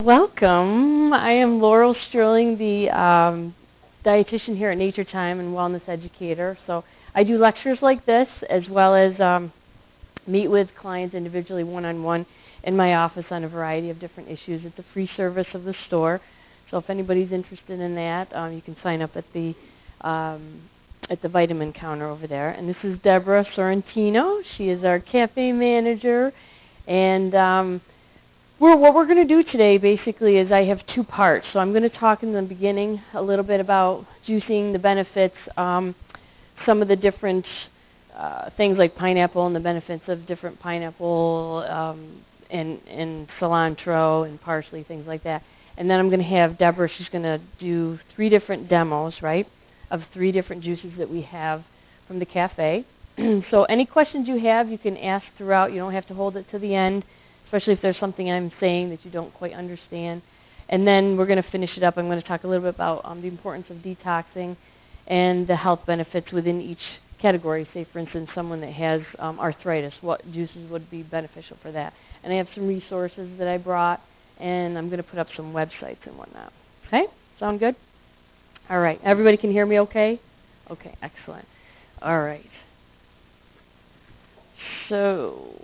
Welcome. I am Laurel Sterling, the dietitian here at Natur-Tyme and wellness educator. So I do lectures like this as well as meet with clients individually one-on-one in my office on a variety of different issues. It's a free service of the store. So if anybody's interested in that, you can sign up at the vitamin counter over there. And this is Deborah Sorrentino. She is our cafe manager. And what we're going to do today basically is I have two parts. So I'm going to talk in the beginning a little bit about juicing, the benefits, some of the different things like pineapple and the benefits of different pineapple and cilantro and parsley, things like that. And then I'm going to have Deborah, she's going to do 3 different demos, right, of 3 different juices that we have from the cafe. So any questions you have, you can ask throughout. You don't have to hold it to the end, especially if there's something I'm saying that you don't quite understand. And then we're going to finish it up. I'm going to talk a little bit about the importance of detoxing and the health benefits within each category. Say, for instance, someone that has arthritis, what juices would be beneficial for that. And I have some resources that I brought, and I'm going to put up some websites and whatnot. Okay? Sound good? All right. Everybody can hear me okay? Okay, excellent. All right. So,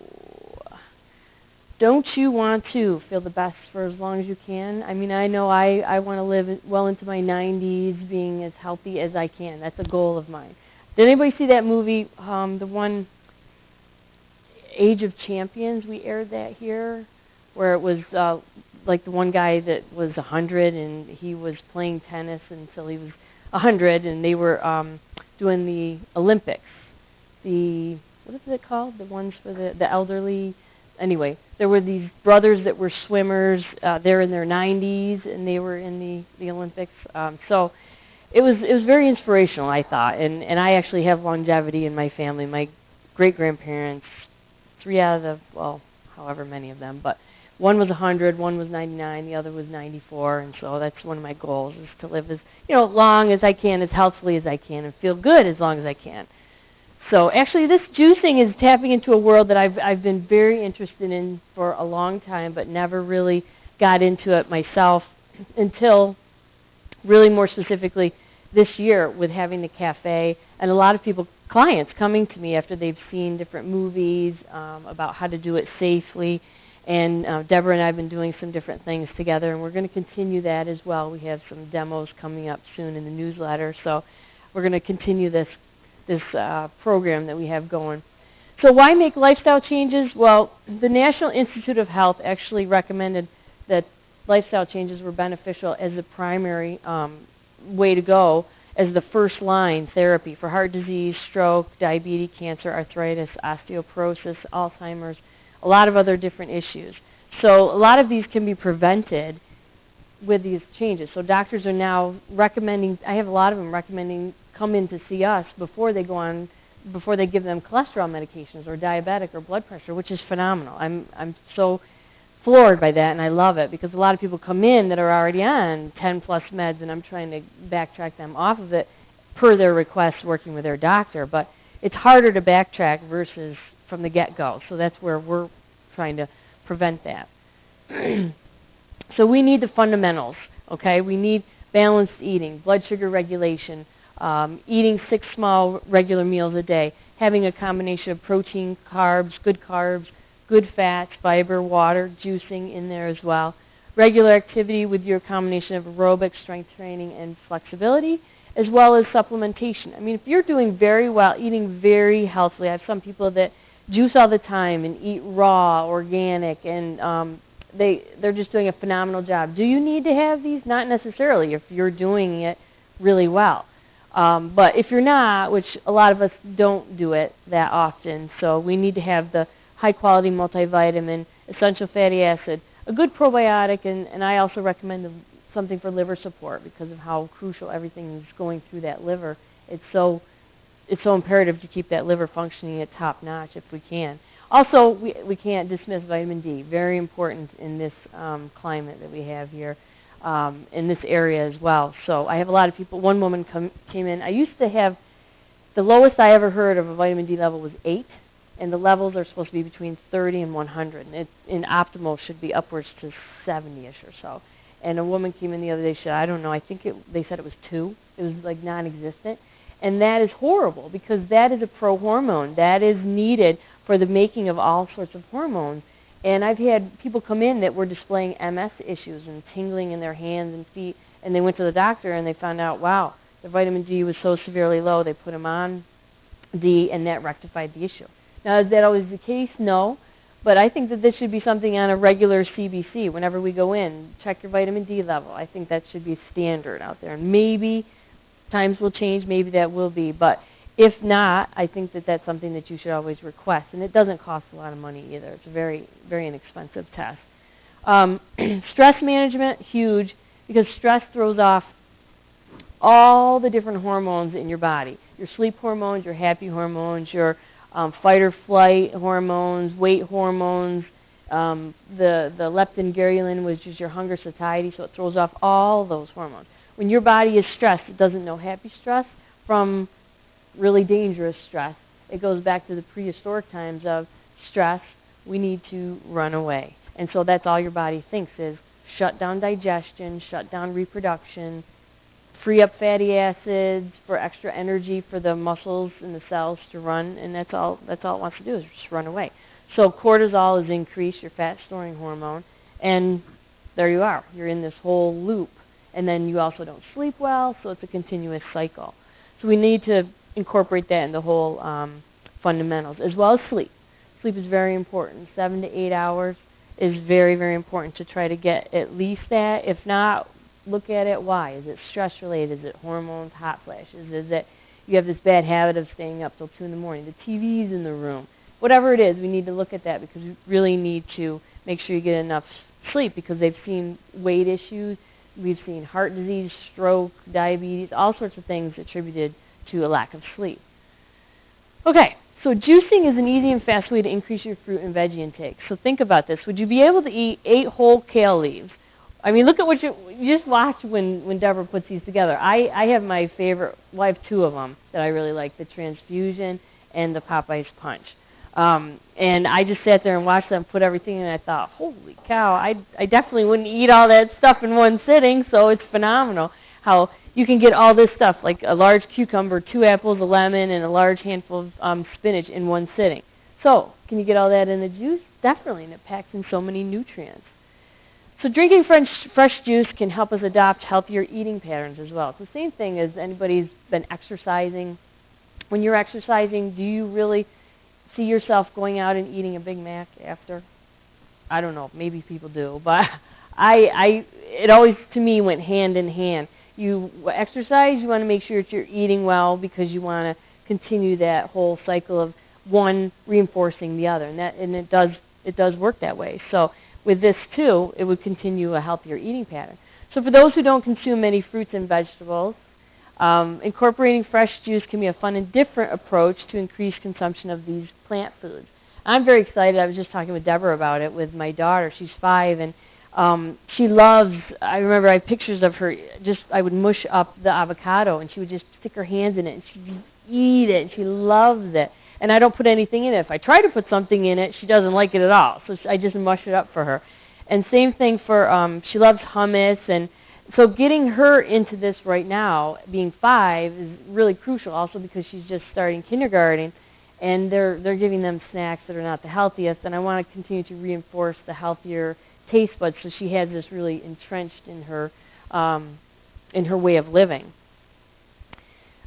don't you want to feel the best for as long as you can? I mean, I know I want to live well into my 90s being as healthy as I can. That's a goal of mine. Did anybody see that movie, the one, Age of Champions? We aired that here, where it was like the one guy that was 100 and he was playing tennis until he was 100, and they were doing the Olympics. What is it called? The ones for the elderly. Anyway, there were these brothers that were swimmers. They're in their 90s, and they were in the Olympics. So it was very inspirational, I thought. And I actually have longevity in my family. My great-grandparents, 3 out of the, well, however many of them, but one was 100, one was 99, the other was 94, and so that's one of my goals, is to live as long as I can, as healthily as I can, and feel good as long as I can. So actually this juicing is tapping into a world that I've been very interested in for a long time, but never really got into it myself until really more specifically this year with having the cafe, and a lot of people, clients, coming to me after they've seen different movies about how to do it safely. And Deborah and I have been doing some different things together, and we're going to continue that as well. We have some demos coming up soon in the newsletter, so we're going to continue this program that we have going. So why make lifestyle changes? Well, the National Institute of Health actually recommended that lifestyle changes were beneficial as the primary way to go, as the first-line therapy for heart disease, stroke, diabetes, cancer, arthritis, osteoporosis, Alzheimer's, a lot of other different issues. So a lot of these can be prevented with these changes. So doctors are now recommending, I have a lot of them recommending, come in to see us before they give them cholesterol medications or diabetic or blood pressure, which is phenomenal. I'm so floored by that, and I love it, because a lot of people come in that are already on 10-plus meds, and I'm trying to backtrack them off of it per their request, working with their doctor. But it's harder to backtrack versus from the get-go, so that's where we're trying to prevent that. So we need the fundamentals, okay? We need balanced eating, blood sugar regulation, eating 6 small regular meals a day, having a combination of protein, carbs, good fats, fiber, water, juicing in there as well. Regular activity with your combination of aerobic, strength training, and flexibility, as well as supplementation. I mean, if you're doing very well, eating very healthily, I have some people that juice all the time and eat raw, organic, and they're just doing a phenomenal job. Do you need to have these? Not necessarily if you're doing it really well. But if you're not, which a lot of us don't do it that often, so we need to have the high-quality multivitamin, essential fatty acid, a good probiotic, and I also recommend something for liver support because of how crucial everything is going through that liver. It's so imperative to keep that liver functioning at top notch if we can. Also, we can't dismiss vitamin D. Very important in this climate that we have here, in this area as well. So I have a lot of people. One woman came in. I used to have, the lowest I ever heard of a vitamin D level was 8. and the levels are supposed to be between 30 and 100. And it's in optimal should be upwards to 70-ish or so. And a woman came in the other day. She said, I don't know. I think they said it was 2. It was like non-existent, and that is horrible because that is a pro-hormone that is needed for the making of all sorts of hormones. And I've had people come in that were displaying MS issues and tingling in their hands and feet, and they went to the doctor and they found out, wow, the vitamin D was so severely low. They put them on D, and that rectified the issue. Now, is that always the case? No. But I think that this should be something on a regular CBC. Whenever we go in, check your vitamin D level. I think that should be standard out there. And maybe times will change. Maybe that will be. But if not, I think that that's something that you should always request. And it doesn't cost a lot of money either. It's a very, very inexpensive test. Stress management, huge, because stress throws off all the different hormones in your body. Your sleep hormones, your happy hormones, your fight or flight hormones, weight hormones, the leptin, ghrelin, which is your hunger satiety, so it throws off all those hormones. When your body is stressed, it doesn't know happy stress from really dangerous stress. It goes back to the prehistoric times of stress, we need to run away. And so that's all your body thinks is shut down digestion, shut down reproduction, free up fatty acids for extra energy for the muscles and the cells to run, and that's all it wants to do is just run away. So cortisol is increased, your fat-storing hormone, and there you are. You're in this whole loop. And then you also don't sleep well, so it's a continuous cycle. So we need to incorporate that in the whole fundamentals, as well as sleep. Sleep is very important. 7 to 8 hours is very, very important to try to get at least that. If not, look at it. Why? Is it stress-related? Is it hormones, hot flashes? Is it you have this bad habit of staying up till 2 in the morning? The TV's in the room. Whatever it is, we need to look at that because we really need to make sure you get enough sleep because they've seen weight issues. We've seen heart disease, stroke, diabetes, all sorts of things attributed to a lack of sleep. Okay, so juicing is an easy and fast way to increase your fruit and veggie intake. So think about this. Would you be able to eat 8 whole kale leaves? I mean, look at what you just watch when Deborah puts these together. I have my favorite, well, I have 2 of them that I really like, the Transfusion and the Popeye's Punch. And I just sat there and watched them put everything in, and I thought, holy cow, I definitely wouldn't eat all that stuff in one sitting, so it's phenomenal how you can get all this stuff, like a large cucumber, 2 apples, a lemon, and a large handful of spinach in one sitting. So, can you get all that in the juice? Definitely, and it packs in so many nutrients. So drinking fresh juice can help us adopt healthier eating patterns as well. It's the same thing as anybody's been exercising. When you're exercising, do you really see yourself going out and eating a Big Mac after? I don't know, maybe people do, but it always, to me, went hand in hand. You exercise, you want to make sure that you're eating well because you want to continue that whole cycle of one reinforcing the other, and it does work that way. So with this too, it would continue a healthier eating pattern. So for those who don't consume many fruits and vegetables, incorporating fresh juice can be a fun and different approach to increase consumption of these plant foods. I'm very excited. I was just talking with Deborah about it with my daughter. She's 5, and she loves, I remember I had pictures of her, I would mush up the avocado, and she would just stick her hands in it, and she'd just eat it, and she loves it. And I don't put anything in it. If I try to put something in it, she doesn't like it at all, so I just mush it up for her. And same thing for, she loves hummus, and so getting her into this right now, being 5, is really crucial also because she's just starting kindergarten, and they're giving them snacks that are not the healthiest, and I want to continue to reinforce the healthier taste buds so she has this really entrenched in her way of living.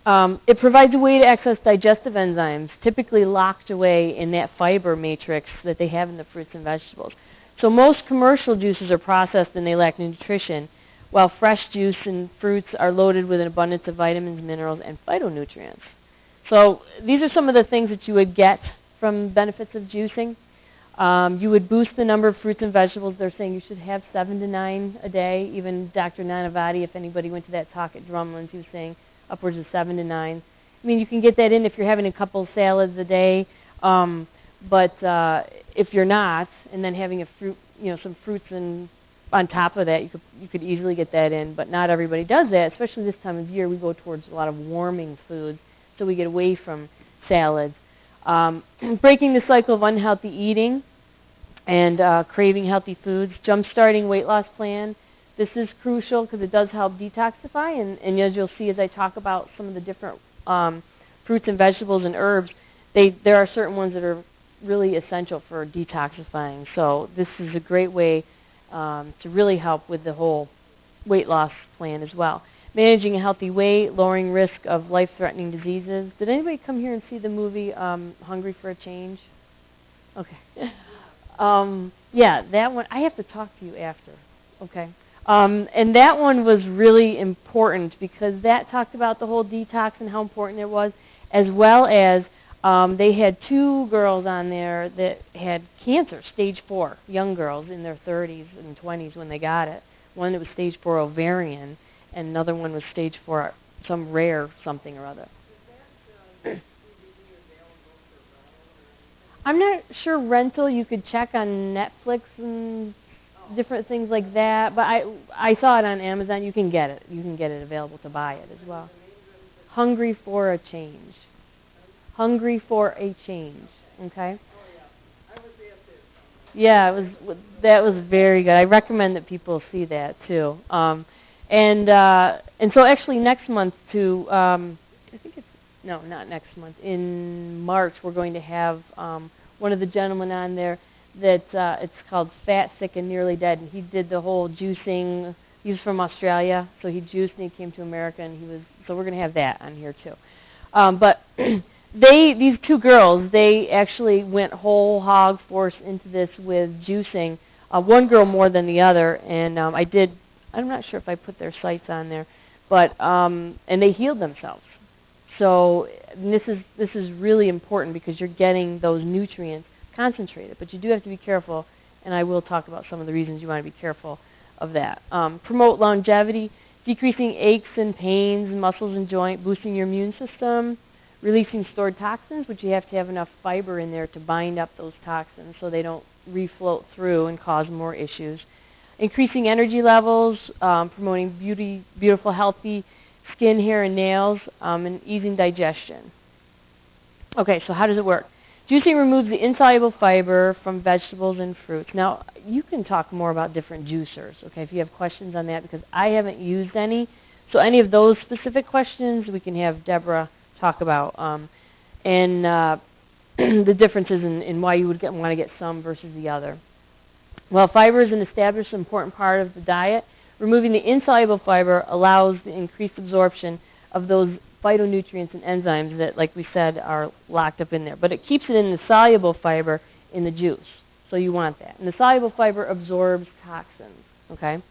It provides a way to access digestive enzymes, typically locked away in that fiber matrix that they have in the fruits and vegetables. So most commercial juices are processed and they lack nutrition, while fresh juice and fruits are loaded with an abundance of vitamins, minerals, and phytonutrients. So these are some of the things that you would get from benefits of juicing. You would boost the number of fruits and vegetables. They're saying you should have 7 to 9 a day. Even Dr. Nanavati, if anybody went to that talk at Drumlin's, he was saying upwards of 7 to 9. I mean, you can get that in if you're having a couple salads a day, but if you're not, and then having a fruit, some fruits and on top of that, you could easily get that in, but not everybody does that, especially this time of year. We go towards a lot of warming foods, so we get away from salads. Breaking the cycle of unhealthy eating and craving healthy foods. Jump-starting weight loss plan. This is crucial because it does help detoxify, and as you'll see as I talk about some of the different fruits and vegetables and herbs, there are certain ones that are really essential for detoxifying. So this is a great way to really help with the whole weight loss plan as well. Managing a healthy weight, lowering risk of life-threatening diseases. Did anybody come here and see the movie Hungry for a Change? Okay. Yeah, that one, I have to talk to you after, okay? And that one was really important because that talked about the whole detox and how important it was, as well as they had 2 girls on there that had cancer, stage 4, young girls in their 30s and 20s when they got it. One that was stage 4 ovarian, and another one was stage 4, some rare something or other. I'm not sure rental. You could check on Netflix and different things like that, but I saw it on Amazon. You can get it. You can get it available to buy it as well. Hungry for a Change. Hungry for a Change. Okay. Yeah, that was very good. I recommend that people see that too. And so actually next month I think it's not next month. In March we're going to have one of the gentlemen on there that it's called Fat, Sick, and Nearly Dead, and he did the whole juicing. He's from Australia, so he juiced and he came to America, and so we're going to have that on here too. But these 2 girls, they actually went whole hog force into this with juicing. One girl more than the other, and I'm not sure if I put their sites on there, but and they healed themselves. So this is really important because you're getting those nutrients concentrated, but you do have to be careful, and I will talk about some of the reasons you want to be careful of that. Promote longevity, decreasing aches and pains, muscles and joint, boosting your immune system, releasing stored toxins, which you have to have enough fiber in there to bind up those toxins so they don't refloat through and cause more issues. Increasing energy levels, promoting beautiful, healthy skin, hair, and nails, and easing digestion. Okay, so how does it work? Juicing removes the insoluble fiber from vegetables and fruits. Now, you can talk more about different juicers, okay, if you have questions on that, because I haven't used any. So any of those specific questions, we can have Deborah talk about, and the differences in why you would want to get some versus the other. Well, fiber is an established important part of the diet. Removing the insoluble fiber allows the increased absorption of those phytonutrients and enzymes that, like we said, are locked up in there. But it keeps it in the soluble fiber in the juice, so you want that. And the soluble fiber absorbs toxins, okay?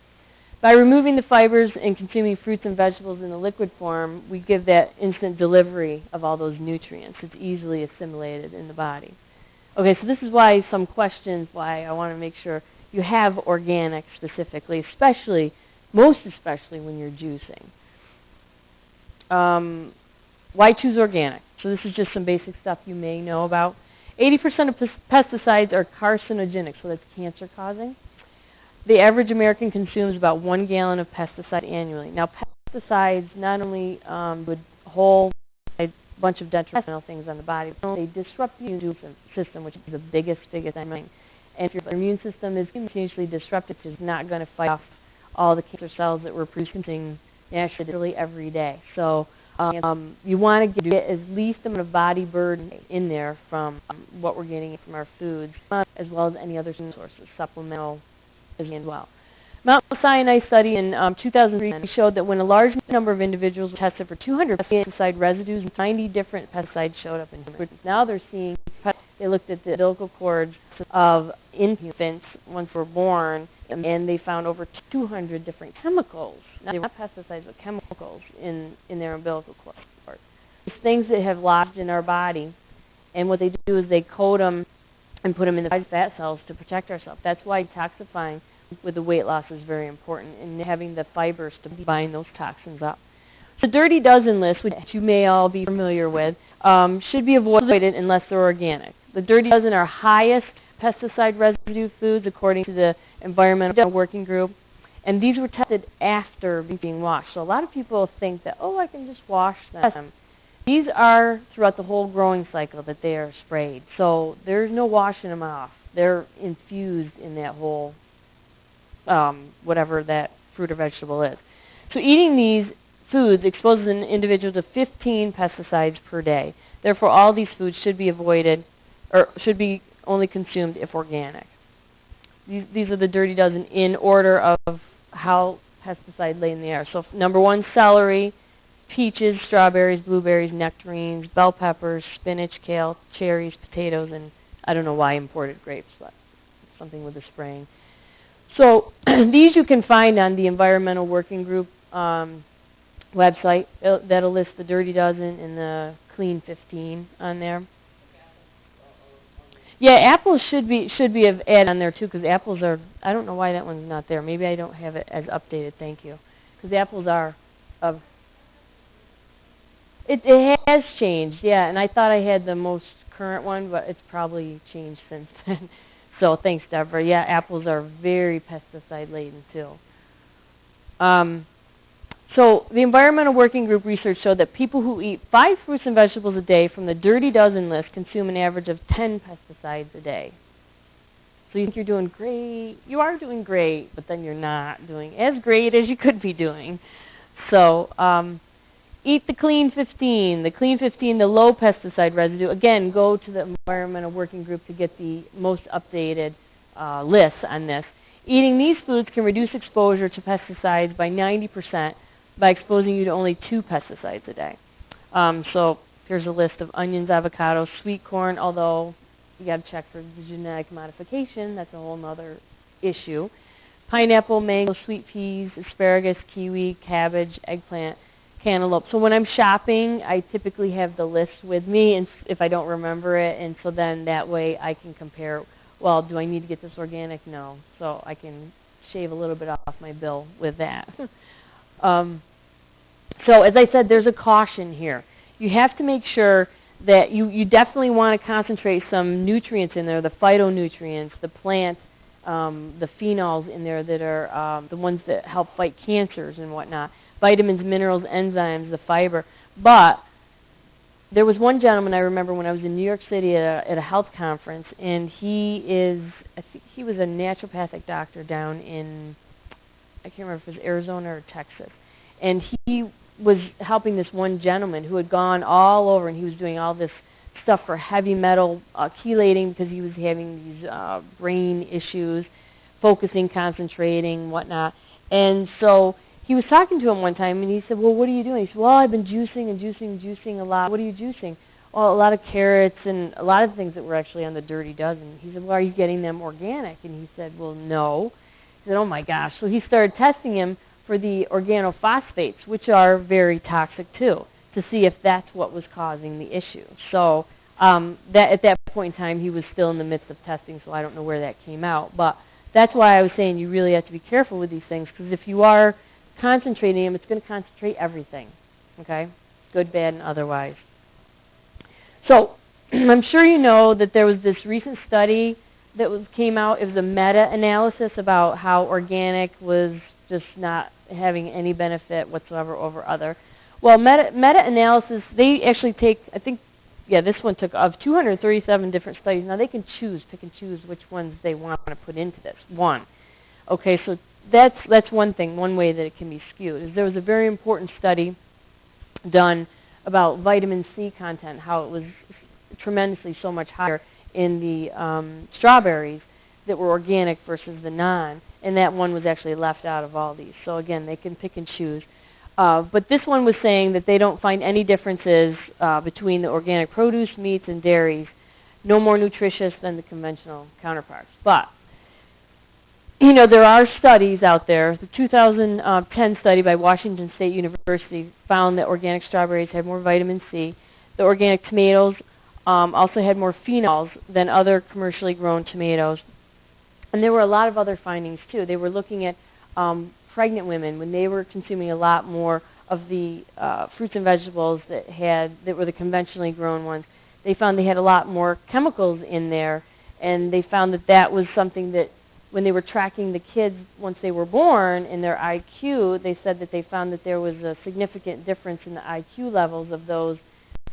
By removing the fibers and consuming fruits and vegetables in the liquid form, we give that instant delivery of all those nutrients. It's easily assimilated in the body. Okay, so this is why some questions, why I want to make sure you have organic specifically, most especially when you're juicing. Why choose organic? So this is just some basic stuff you may know about. 80% of pesticides are carcinogenic, so that's cancer-causing. The average American consumes about 1 gallon of pesticide annually. Now, pesticides not only would hold a bunch of detrimental things on the body, but they disrupt the immune system, which is the biggest thing. And if your immune system is continuously disrupted, it's not going to fight off all the cancer cells that we're producing naturally every day. So you want to get as least amount of body burden in there from what we're getting from our foods, as well as any other sources, supplemental as well. Mount Sinai study in 2003 showed that when a large number of individuals were tested for 200 pesticide residues, 90 different pesticides showed up in humans. Now they're seeing, they looked at the umbilical cords of infants once we're born, and they found over 200 different chemicals, not pesticides, but chemicals in their umbilical cords. It's things that have lodged in our body, and what they do is they coat them and put them in the fat cells to protect ourselves. That's why detoxifying with the weight loss is very important, and having the fibers to bind those toxins up. The Dirty Dozen list, which you may all be familiar with, should be avoided unless they're organic. The Dirty Dozen are highest pesticide residue foods according to the Environmental Working Group, and these were tested after being washed. So a lot of people think that, oh, I can just wash them. These are throughout the whole growing cycle that they are sprayed. So there's no washing them off. They're infused in that whole, whatever that fruit or vegetable is. So eating these foods exposes an individual to 15 pesticides per day. Therefore, all these foods should be avoided, or should be only consumed if organic. These are the Dirty Dozen in order of how pesticide-laden they are. So number 1, celery, peaches, strawberries, blueberries, nectarines, bell peppers, spinach, kale, cherries, potatoes, and I don't know why imported grapes, but something with the spraying. So these you can find on the Environmental Working Group website. That'll list the Dirty Dozen and the Clean 15 on there. Yeah, apples should be added on there too, because apples are, I don't know why that one's not there. Maybe I don't have it as updated. Thank you. Because apples are of, it has changed, yeah, and I thought I had the most current one, but it's probably changed since then. So thanks, Deborah. Yeah, apples are very pesticide-laden too. So the Environmental Working Group research showed that people who eat 5 fruits and vegetables a day from the Dirty Dozen list consume an average of 10 pesticides a day. So you think you're doing great. You are doing great, but then you're not doing as great as you could be doing. So eat the Clean 15. The Clean 15, the low pesticide residue. Again, go to the Environmental Working Group to get the most updated list on this. Eating these foods can reduce exposure to pesticides by 90%. By exposing you to only 2 pesticides a day. So here's a list of onions, avocados, sweet corn, although you got to check for the genetic modification. That's a whole other issue. Pineapple, mango, sweet peas, asparagus, kiwi, cabbage, eggplant, cantaloupe. So when I'm shopping, I typically have the list with me, and if I don't remember it, and so then that way I can compare, well, do I need to get this organic? No. So I can shave a little bit off my bill with that. So as I said, there's a caution here. You have to make sure that you definitely want to concentrate some nutrients in there, the phytonutrients, the plant, the phenols in there that are the ones that help fight cancers and whatnot, vitamins, minerals, enzymes, the fiber. But there was one gentleman I remember when I was in New York City at a health conference, and I think he was a naturopathic doctor down in, I can't remember if it was Arizona or Texas. And he was helping this one gentleman who had gone all over, and he was doing all this stuff for heavy metal chelating because he was having these brain issues, focusing, concentrating, whatnot. And so he was talking to him one time, and he said, well, what are you doing? He said, well, I've been juicing and juicing a lot. What are you juicing? Well, a lot of carrots and a lot of things that were actually on the Dirty Dozen. He said, well, are you getting them organic? And he said, well, no. He said, oh, my gosh. So he started testing him for the organophosphates, which are very toxic too, to see if that's what was causing the issue. So that at that point in time, he was still in the midst of testing, so I don't know where that came out. But that's why I was saying you really have to be careful with these things, because if you are concentrating them, it's going to concentrate everything, okay, good, bad, and otherwise. So I'm sure you know that there was this recent study that came out. It was a meta-analysis about how organic was just not having any benefit whatsoever over other. Well, meta-analysis, they actually take, I think, yeah, this one took of 237 different studies. Now they can pick and choose which ones they want to put into this. One. Okay, so that's one thing, one way that it can be skewed. Is there was a very important study done about vitamin C content, how it was tremendously so much higher in the strawberries that were organic versus the non, and that one was actually left out of all these. So again, they can pick and choose. But this one was saying that they don't find any differences between the organic produce, meats, and dairies, no more nutritious than the conventional counterparts. But, you know, there are studies out there. The 2010 study by Washington State University found that organic strawberries had more vitamin C. The organic tomatoes also had more phenols than other commercially grown tomatoes. And there were a lot of other findings, too. They were looking at pregnant women when they were consuming a lot more of the fruits and vegetables that were the conventionally grown ones. They found they had a lot more chemicals in there, and they found that was something that when they were tracking the kids once they were born in their IQ, they said that they found that there was a significant difference in the IQ levels of those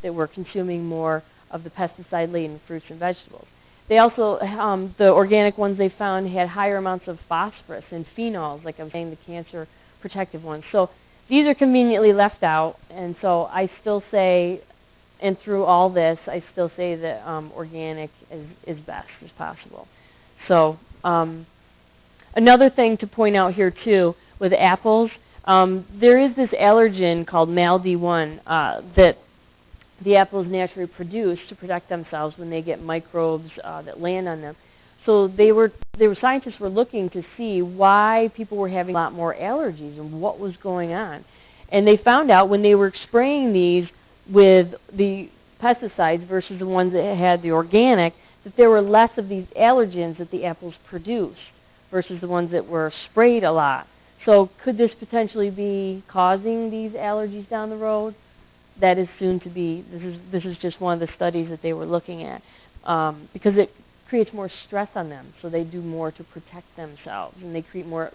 that we're consuming more of the pesticide-laden fruits and vegetables. They also, the organic ones they found had higher amounts of phosphorus and phenols, like I was saying, the cancer protective ones. So these are conveniently left out, and so I still say, and through all this, I still say that organic is best as possible. So another thing to point out here too with apples, there is this allergen called MALD1 that the apples naturally produce to protect themselves when they get microbes that land on them. So scientists were looking to see why people were having a lot more allergies and what was going on. And they found out when they were spraying these with the pesticides versus the ones that had the organic, that there were less of these allergens that the apples produced versus the ones that were sprayed a lot. So could this potentially be causing these allergies down the road? That is soon to be. This is just one of the studies that they were looking at because it creates more stress on them, so they do more to protect themselves, and they create more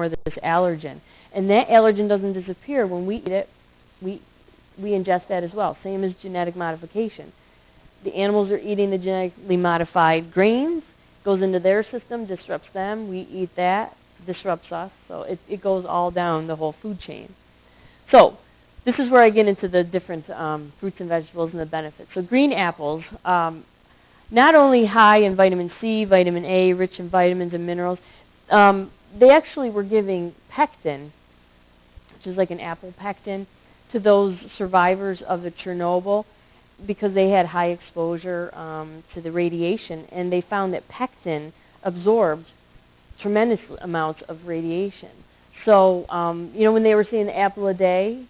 of this allergen. And that allergen doesn't disappear when we eat it. We ingest that as well. Same as genetic modification. The animals are eating the genetically modified grains, goes into their system, disrupts them. We eat that, disrupts us. So it goes all down the whole food chain. So this is where I get into the different fruits and vegetables and the benefits. So green apples, not only high in vitamin C, vitamin A, rich in vitamins and minerals, they actually were giving pectin, which is like an apple pectin, to those survivors of the Chernobyl because they had high exposure to the radiation, and they found that pectin absorbed tremendous amounts of radiation. So, when they were saying the apple a day,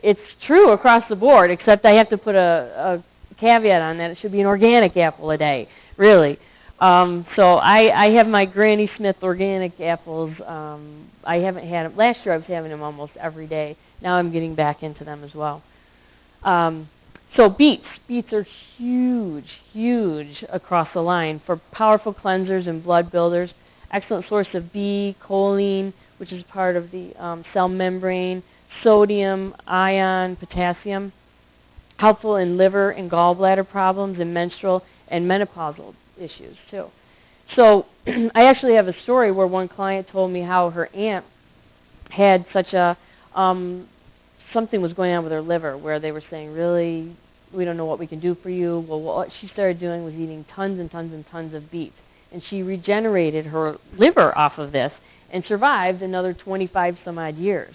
it's true across the board, except I have to put a caveat on that. It should be an organic apple a day, really. So I have my Granny Smith organic apples. I haven't had them. Last year I was having them almost every day. Now I'm getting back into them as well. So beets. Beets are huge across the line for powerful cleansers and blood builders. Excellent source of B, choline, which is part of the cell membrane, sodium, iron, potassium. Helpful in liver and gallbladder problems and menstrual and menopausal issues too. So I actually have a story where one client told me how her aunt had such a something was going on with her liver where they were saying, really, we don't know what we can do for you. Well, what she started doing was eating tons and tons and tons of beets, and she regenerated her liver off of this and survived another 25 some odd years.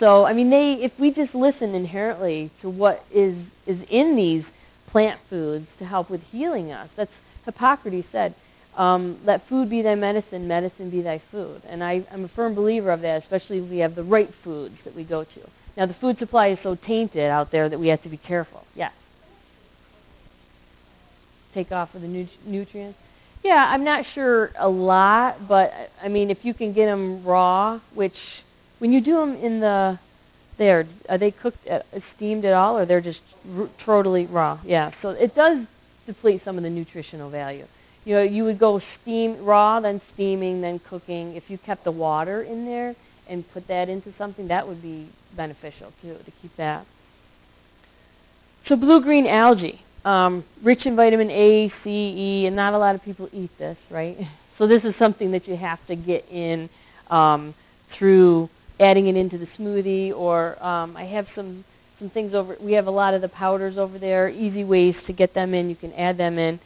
So, I mean, if we just listen inherently to what is in these plant foods to help with healing us, that's Hippocrates said, let food be thy medicine, medicine be thy food. And I'm a firm believer of that, especially if we have the right foods that we go to. Now, the food supply is so tainted out there that we have to be careful. Yes? Take off of the nutrients? Yeah, I'm not sure a lot, but, I mean, if you can get them raw, which... When you do them in are they cooked, steamed at all, or they're just totally raw? Yeah, so it does deplete some of the nutritional value. You would go raw, then steaming, then cooking. If you kept the water in there and put that into something, that would be beneficial too, to keep that. So blue-green algae, rich in vitamin A, C, E, and not a lot of people eat this, right? So this is something that you have to get in through adding it into the smoothie, or I have some things over. We have a lot of the powders over there. Easy ways to get them in. You can add them in.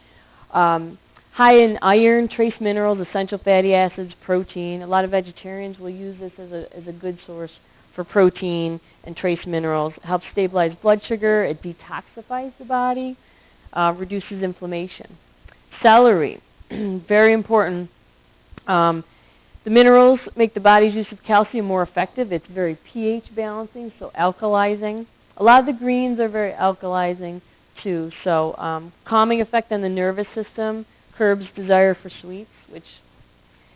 High in iron, trace minerals, essential fatty acids, protein. A lot of vegetarians will use this as a good source for protein and trace minerals. It helps stabilize blood sugar. It detoxifies the body. Reduces inflammation. Celery, very important. The minerals make the body's use of calcium more effective. It's very pH balancing, so alkalizing. A lot of the greens are very alkalizing too. So calming effect on the nervous system, curbs desire for sweets, which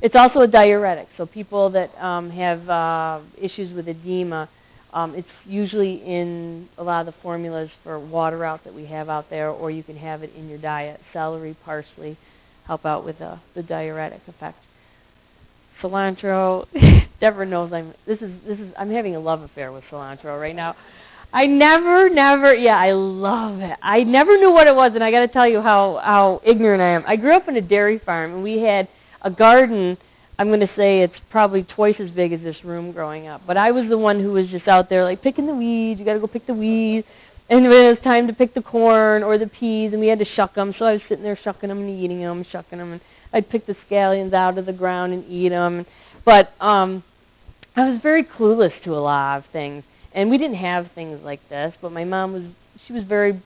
it's also a diuretic. So people that have issues with edema, it's usually in a lot of the formulas for water out that we have out there, or you can have it in your diet. Celery, parsley help out with the diuretic effect. Cilantro, Deborah knows I'm having a love affair with cilantro right now. I I love it. I never knew what it was, and I got to tell you how ignorant I am. I grew up in a dairy farm, and we had a garden. I'm going to say it's probably twice as big as this room growing up. But I was the one who was just out there, like, picking the weeds. You got to go pick the weeds. And when it was time to pick the corn or the peas, and we had to shuck them, so I was sitting there shucking them and eating them, shucking them, and I'd pick the scallions out of the ground and eat them. But I was very clueless to a lot of things. And we didn't have things like this, but my mom she was very,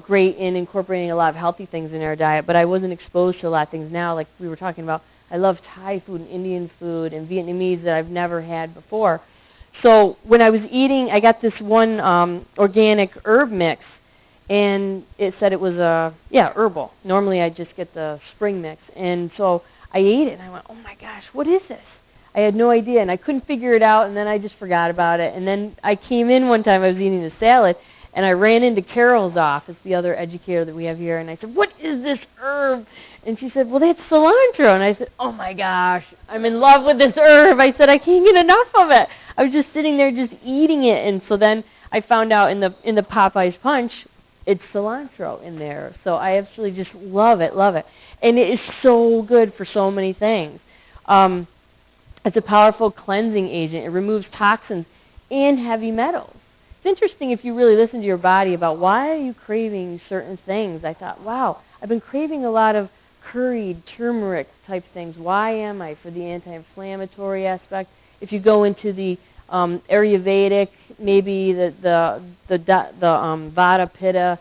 great in incorporating a lot of healthy things in our diet, but I wasn't exposed to a lot of things now, like we were talking about. I love Thai food and Indian food and Vietnamese that I've never had before. So when I was eating, I got this one organic herb mix, and it said it was herbal. Normally I just get the spring mix, and so I ate it, and I went, oh my gosh, what is this? I had no idea, and I couldn't figure it out, and then I just forgot about it. And then I came in one time, I was eating a salad, and I ran into Carol's office, the other educator that we have here, and I said, what is this herb? And she said, well, that's cilantro. And I said, oh my gosh, I'm in love with this herb. I said, I can't get enough of it. I was just sitting there just eating it, and so then I found out in the Popeye's Punch, it's cilantro in there. So I absolutely just love it. And it is so good for so many things. It's a powerful cleansing agent. It removes toxins and heavy metals. It's interesting if you really listen to your body about why are you craving certain things. I thought, wow, I've been craving a lot of curried, turmeric type things. Why am I? For the anti-inflammatory aspect. If you go into the Ayurvedic, maybe the Vata Pitta,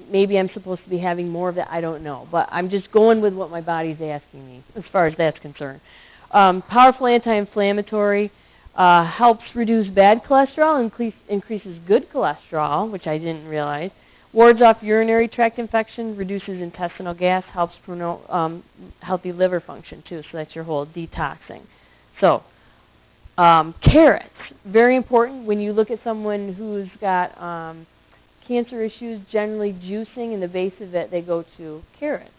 maybe I'm supposed to be having more of that. I don't know. But I'm just going with what my body's asking me as far as that's concerned. Powerful anti-inflammatory, helps reduce bad cholesterol, increases good cholesterol, which I didn't realize, wards off urinary tract infection, reduces intestinal gas, helps promote healthy liver function too, so that's your whole detoxing. So, carrots, very important. When you look at someone who's got cancer issues, generally juicing, in the base of it, they go to carrots.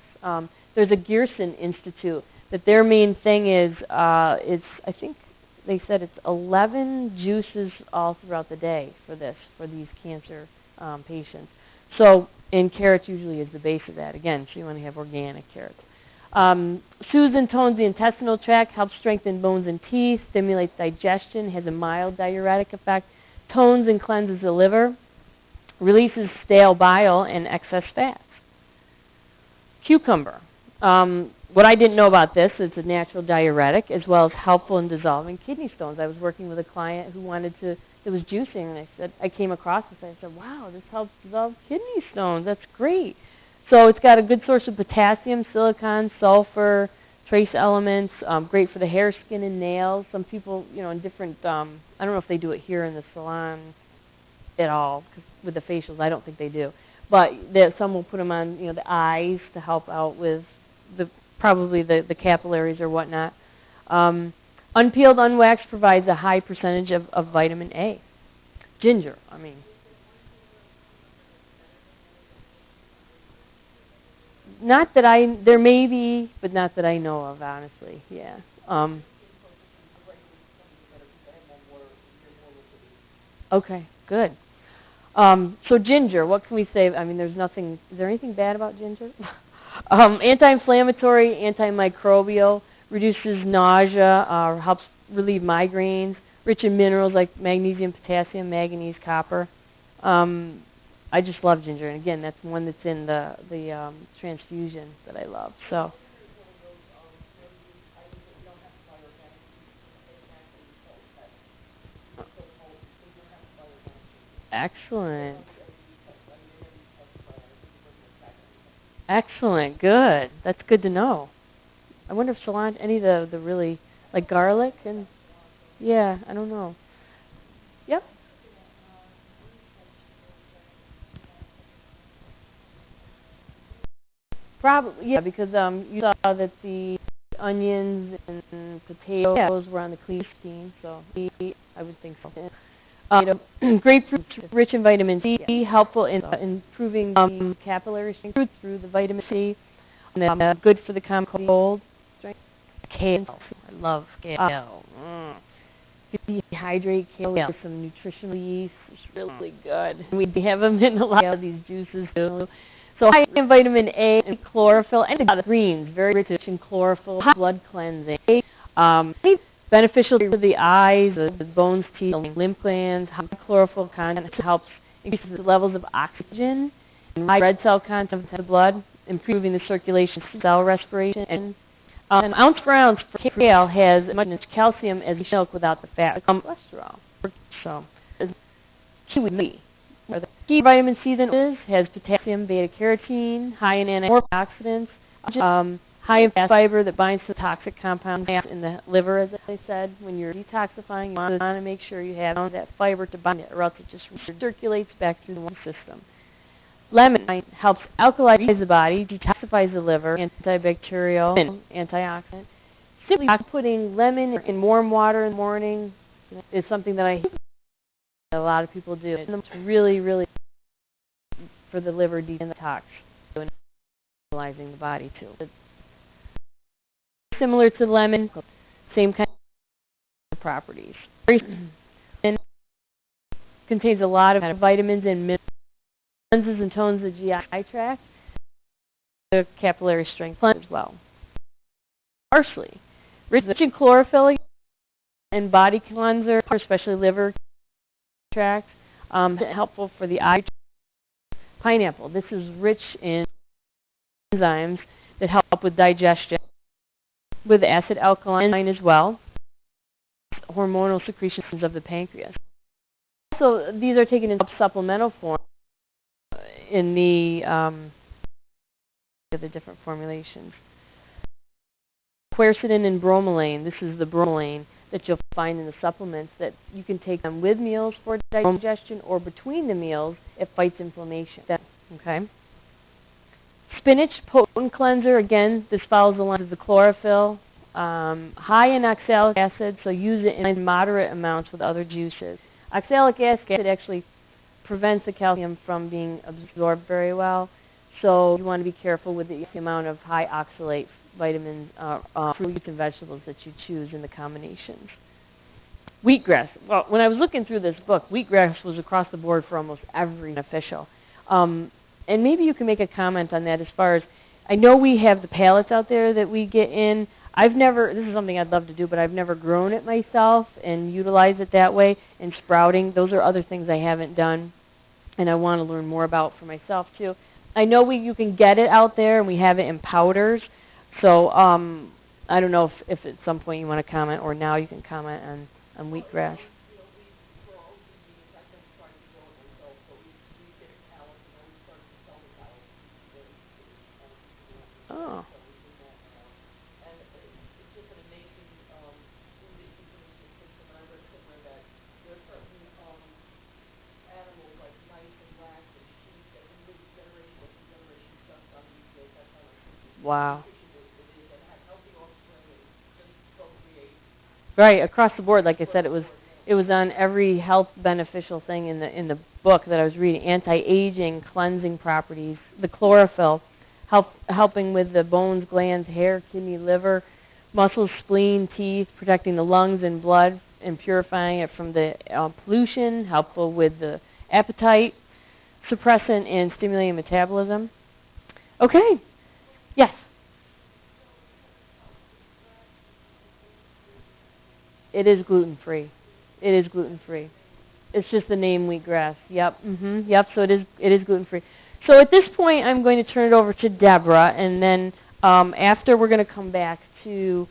There's a Gerson Institute that their main thing is, I think they said it's 11 juices all throughout the day for these cancer patients. So, and carrots usually is the base of that. Again, so you want to have organic carrots. Soothes and tones the intestinal tract, helps strengthen bones and teeth, stimulates digestion, has a mild diuretic effect, tones and cleanses the liver, releases stale bile and excess fats. Cucumber. What I didn't know about this, it's a natural diuretic as well as helpful in dissolving kidney stones. I was working with a client who it was juicing, and I came across this, and I said, wow, this helps dissolve kidney stones. That's great. So it's got a good source of potassium, silicon, sulfur, trace elements, great for the hair, skin, and nails. Some people, in different, I don't know if they do it here in the salon at all, 'cause with the facials, I don't think they do. But some will put them on, the eyes to help out with probably the capillaries or whatnot. Unpeeled, unwaxed provides a high percentage of vitamin A. Ginger, not that there may be, but not that I know of, honestly, yeah. Okay, good. So ginger, what can we say? There's nothing, is there anything bad about ginger? Anti-inflammatory, antimicrobial, reduces nausea, helps relieve migraines, rich in minerals like magnesium, potassium, manganese, copper. I just love ginger, and again, that's one that's in the transfusion that I love. So. Excellent. Excellent. Good. That's good to know. I wonder if cilantro, any of the really, like garlic and, yeah, I don't know. Yep. Probably, yeah, because you saw that the onions and potatoes were on the clean team, so I would think so. Grapefruit, rich in vitamin C, helpful in improving capillary strength through the vitamin C. And then, good for the common cold. Kale, I love kale. dehydrate kale with some nutritional yeast. It's really good. And we have them in a lot of these juices too. So high in vitamin A and chlorophyll and a lot of greens, very rich in chlorophyll, blood cleansing. Beneficial for the eyes, the bones, teeth, lymph glands. High chlorophyll content helps increase the levels of oxygen and high red cell content in the blood, improving the circulation, cell respiration. And ounce per ounce for kale has as much calcium as milk without the fat, cholesterol. So, kiwi. The key vitamin C then has potassium, beta-carotene, high in antioxidants, high in fat fiber that binds to toxic compounds in the liver, as I said. When you're detoxifying, you want to make sure you have that fiber to bind it, or else it just circulates back through the system. Lemon helps alkalize the body, detoxifies the liver, antibacterial, and antioxidant. Simply putting lemon in warm water in the morning is something that a lot of people do. It's really, really for the liver detox and alkalizing the body too. It's similar to lemon, same kind of properties. And contains a lot of vitamins and minerals. Cleanses and tones the GI tract, the capillary strength as well. Parsley, rich in chlorophyll and body cleanser, especially liver tract, helpful for the eye. Pineapple, this is rich in enzymes that help with digestion, with acid alkaline as well, hormonal secretions of the pancreas. Also, these are taken in supplemental form in the different formulations. Quercetin and bromelain. This is the bromelain that you'll find in the supplements that you can take them with meals for digestion or between the meals. It fights inflammation. Okay. Spinach, potent cleanser. Again, this follows the lines of the chlorophyll. High in oxalic acid, so use it in moderate amounts with other juices. Oxalic acid actually prevents the calcium from being absorbed very well, so you want to be careful with the amount of high oxalate vitamins, fruits and vegetables that you choose in the combinations. Wheatgrass. Well, when I was looking through this book, wheatgrass was across the board for almost every beneficial. And maybe you can make a comment on that as far as, I know we have the pallets out there that we get in. This is something I'd love to do, but I've never grown it myself and utilized it that way. And sprouting, those are other things I haven't done and I want to learn more about for myself too. I know you can get it out there and we have it in powders. So I don't know if at some point you want to comment, or now you can comment on wheatgrass. Oh. Wow. Right, across the board, like I said, it was on every health beneficial thing in the book that I was reading. Anti-aging, cleansing properties, the chlorophyll, helping with the bones, glands, hair, kidney, liver, muscles, spleen, teeth, protecting the lungs and blood and purifying it from the pollution, helpful with the appetite, suppressant and stimulating metabolism. Okay. Yes. It is gluten-free. It is gluten-free. It's just the name wheatgrass. Yep. Yep. So it is gluten-free. So at this point, I'm going to turn it over to Deborah, and then after we're going to come back to.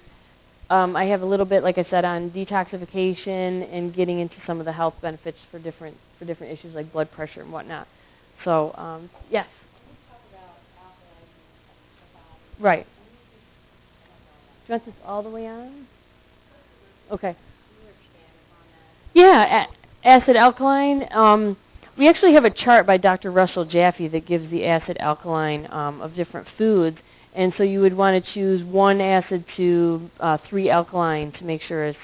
I have a little bit, like I said, on detoxification and getting into some of the health benefits for different issues like blood pressure and whatnot. So yes. Right. Do you want this all the way on? Okay. Yeah, acid alkaline. We actually have a chart by Dr. Russell Jaffe that gives the acid alkaline of different foods, and so you would want to choose 1 acid to 3 alkaline to make sure it's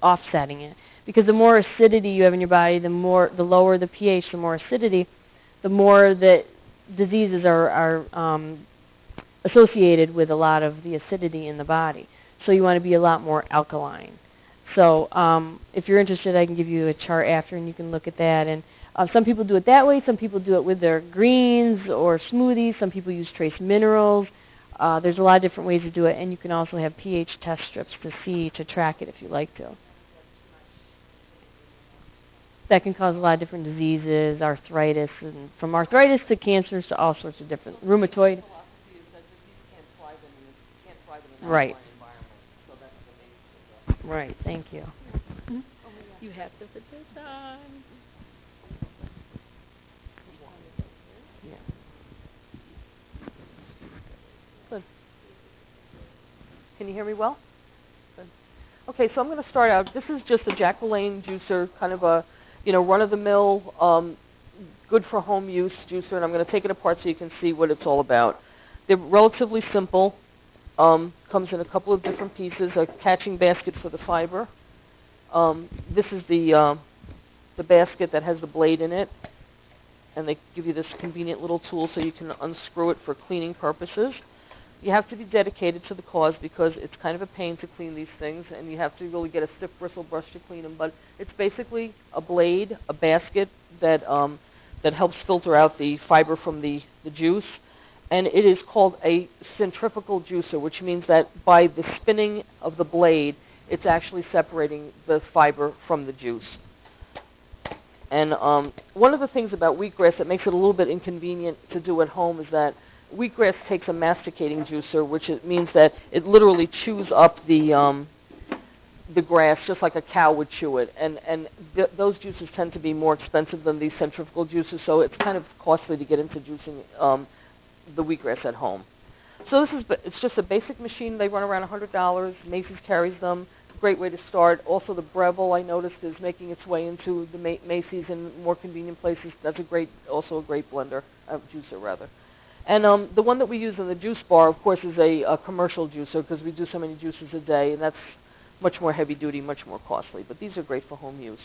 offsetting it. Because the more acidity you have in your body, the lower the pH, the more acidity, the more that diseases are associated with a lot of the acidity in the body. So you want to be a lot more alkaline. So if you're interested, I can give you a chart after, and you can look at that. And some people do it that way. Some people do it with their greens or smoothies. Some people use trace minerals. There's a lot of different ways to do it, and you can also have pH test strips to track it if you like to. That can cause a lot of different diseases, arthritis, and from arthritis to cancers to all sorts of different rheumatoid. Right. Right. Thank you. You have to put this on. Yeah. Good. Can you hear me well? Good. Okay, so I'm going to start out. This is just a Jack LaLanne juicer, kind of a, run-of-the-mill, good for home use juicer, and I'm going to take it apart so you can see what it's all about. They're relatively simple. Comes in a couple of different pieces, a catching basket for the fiber. This is the basket that has the blade in it, and they give you this convenient little tool so you can unscrew it for cleaning purposes. You have to be dedicated to the cause because it's kind of a pain to clean these things, and you have to really get a stiff bristle brush to clean them. But it's basically a blade, a basket that helps filter out the fiber from the juice. And it is called a centrifugal juicer, which means that by the spinning of the blade, it's actually separating the fiber from the juice. And one of the things about wheatgrass that makes it a little bit inconvenient to do at home is that wheatgrass takes a masticating juicer, which it means that it literally chews up the grass just like a cow would chew it. And those juices tend to be more expensive than these centrifugal juicers, so it's kind of costly to get into juicing the wheatgrass at home. So it's just a basic machine. They run around $100. Macy's carries them. Great way to start. Also, the Breville, I noticed, is making its way into the Macy's and more convenient places. That's also a great blender, juicer rather. And the one that we use in the juice bar, of course, is a commercial juicer because we do so many juices a day, and that's much more heavy duty, much more costly. But these are great for home use.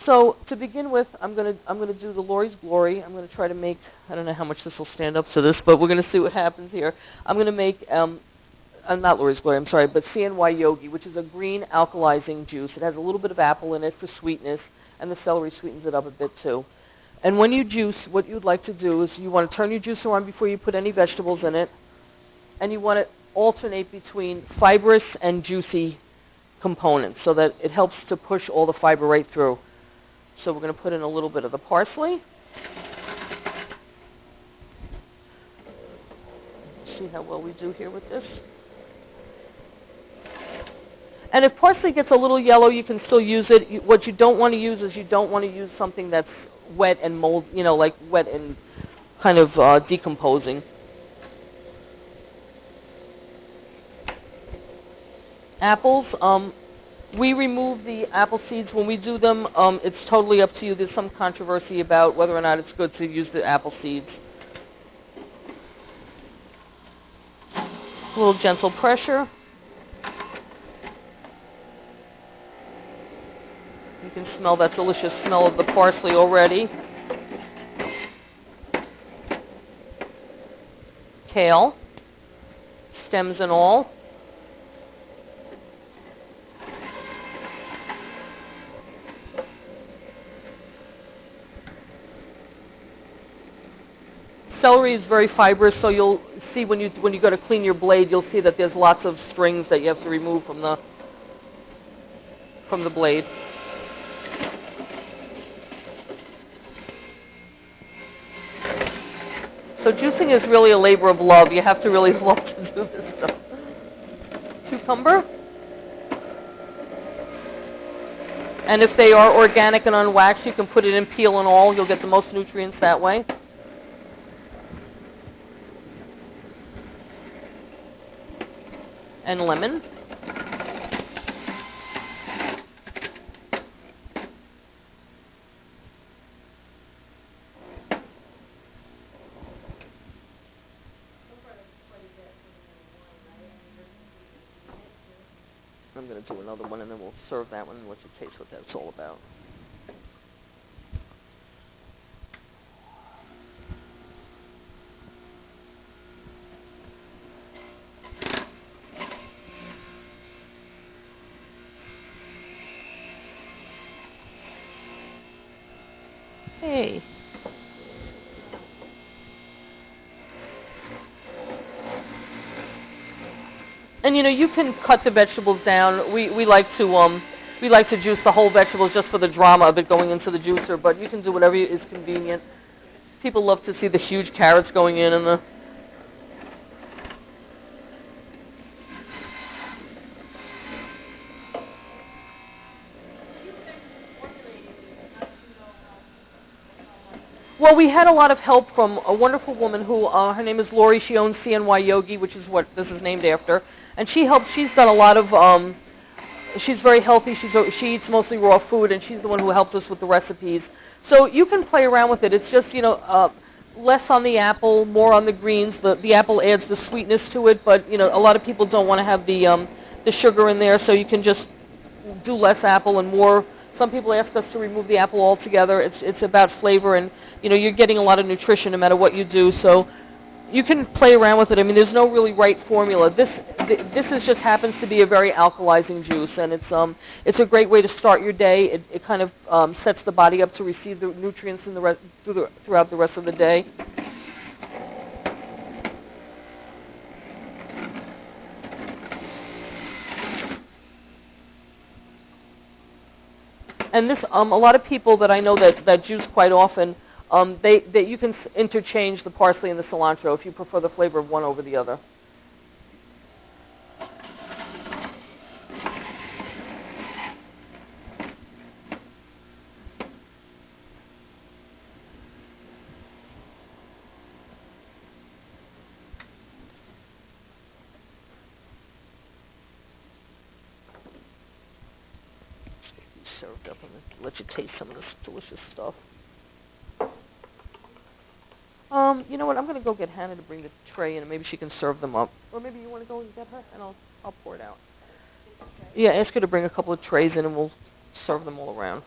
So to begin with, I'm going to do the Lori's Glory. I'm going to try to make, I don't know how much this will stand up to this, but we're going to see what happens here. I'm going to make, not Lori's Glory, I'm sorry, but CNY Yogi, which is a green alkalizing juice. It has a little bit of apple in it for sweetness, and the celery sweetens it up a bit too. And when you juice, what you'd like to do is you want to turn your juicer on before you put any vegetables in it, and you want to alternate between fibrous and juicy components so that it helps to push all the fiber right through. So we're going to put in a little bit of the parsley. See how well we do here with this. And if parsley gets a little yellow, you can still use it. What you don't want to use is you don't want to use something that's wet and mold, like wet and kind of decomposing. Apples. We remove the apple seeds when we do them. It's totally up to you. There's some controversy about whether or not it's good to use the apple seeds. A little gentle pressure. You can smell that delicious smell of the parsley already. Kale, stems and all. Celery is very fibrous, so you'll see when you go to clean your blade, you'll see that there's lots of strings that you have to remove from the blade. So juicing is really a labor of love. You have to really love to do this stuff. Cucumber. And if they are organic and unwaxed, you can put it in peel and all. You'll get the most nutrients that way. And lemon. I'm going to do another one, and then we'll serve that one and let you taste what that's all about. Hey. And you can cut the vegetables down. We like to juice the whole vegetables just for the drama of it going into the juicer, but you can do whatever is convenient. People love to see the huge carrots going in and the. Well, we had a lot of help from a wonderful woman who, her name is Lori. She owns CNY Yogi, which is what this is named after. And she helped. She's done a lot of. She's very healthy. She eats mostly raw food, and she's the one who helped us with the recipes. So you can play around with it. It's just less on the apple, more on the greens. The apple adds the sweetness to it, but a lot of people don't want to have the sugar in there, so you can just do less apple and more. Some people ask us to remove the apple altogether. It's about flavor, and you're getting a lot of nutrition no matter what you do. So you can play around with it. I mean, there's no really right formula. This just happens to be a very alkalizing juice, and it's a great way to start your day. It kind of sets the body up to receive the nutrients in throughout the rest of the day. And this, a lot of people that I know that juice quite often, you can interchange the parsley and the cilantro if you prefer the flavor of one over the other. Served up and let you taste some of this delicious stuff. You know what? I'm going to go get Hannah to bring the tray in, and maybe she can serve them up. Or maybe you want to go and get her, and I'll pour it out. Yeah, ask her to bring a couple of trays in, and we'll serve them all around.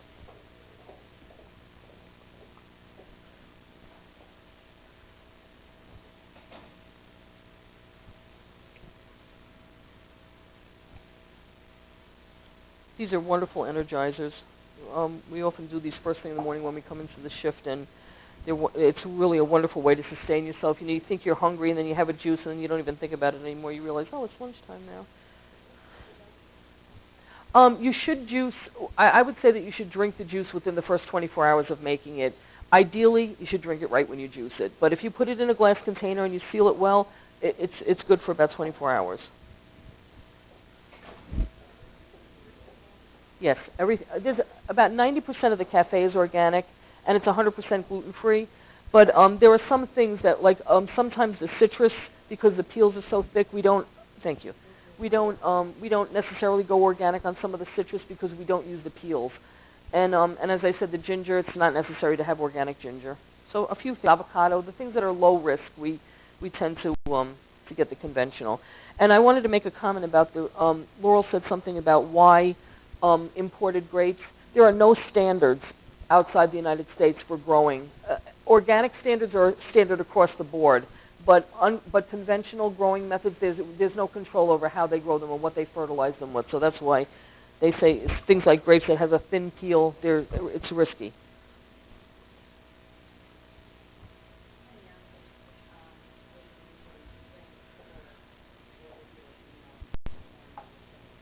These are wonderful energizers. We often do these first thing in the morning when we come into the shift, and it's really a wonderful way to sustain yourself. You think you're hungry, and then you have a juice, and then you don't even think about it anymore. You realize, oh, it's lunchtime now. You should juice. I would say that you should drink the juice within the first 24 hours of making it. Ideally, you should drink it right when you juice it. But if you put it in a glass container and you seal it well, it's good for about 24 hours. Yes, there's about 90% of the cafe is organic, and it's 100% gluten-free. But there are some things that, like sometimes the citrus, because the peels are so thick, we don't. Thank you. We don't necessarily go organic on some of the citrus because we don't use the peels. And as I said, the ginger, it's not necessary to have organic ginger. So a few things, avocado, the things that are low risk, we tend to get the conventional. And I wanted to make a comment about Laurel said something about why imported grapes. There are no standards outside the United States for growing. Organic standards are standard across the board, but conventional growing methods, there's no control over how they grow them and what they fertilize them with. So that's why they say things like grapes that have a thin peel, it's risky.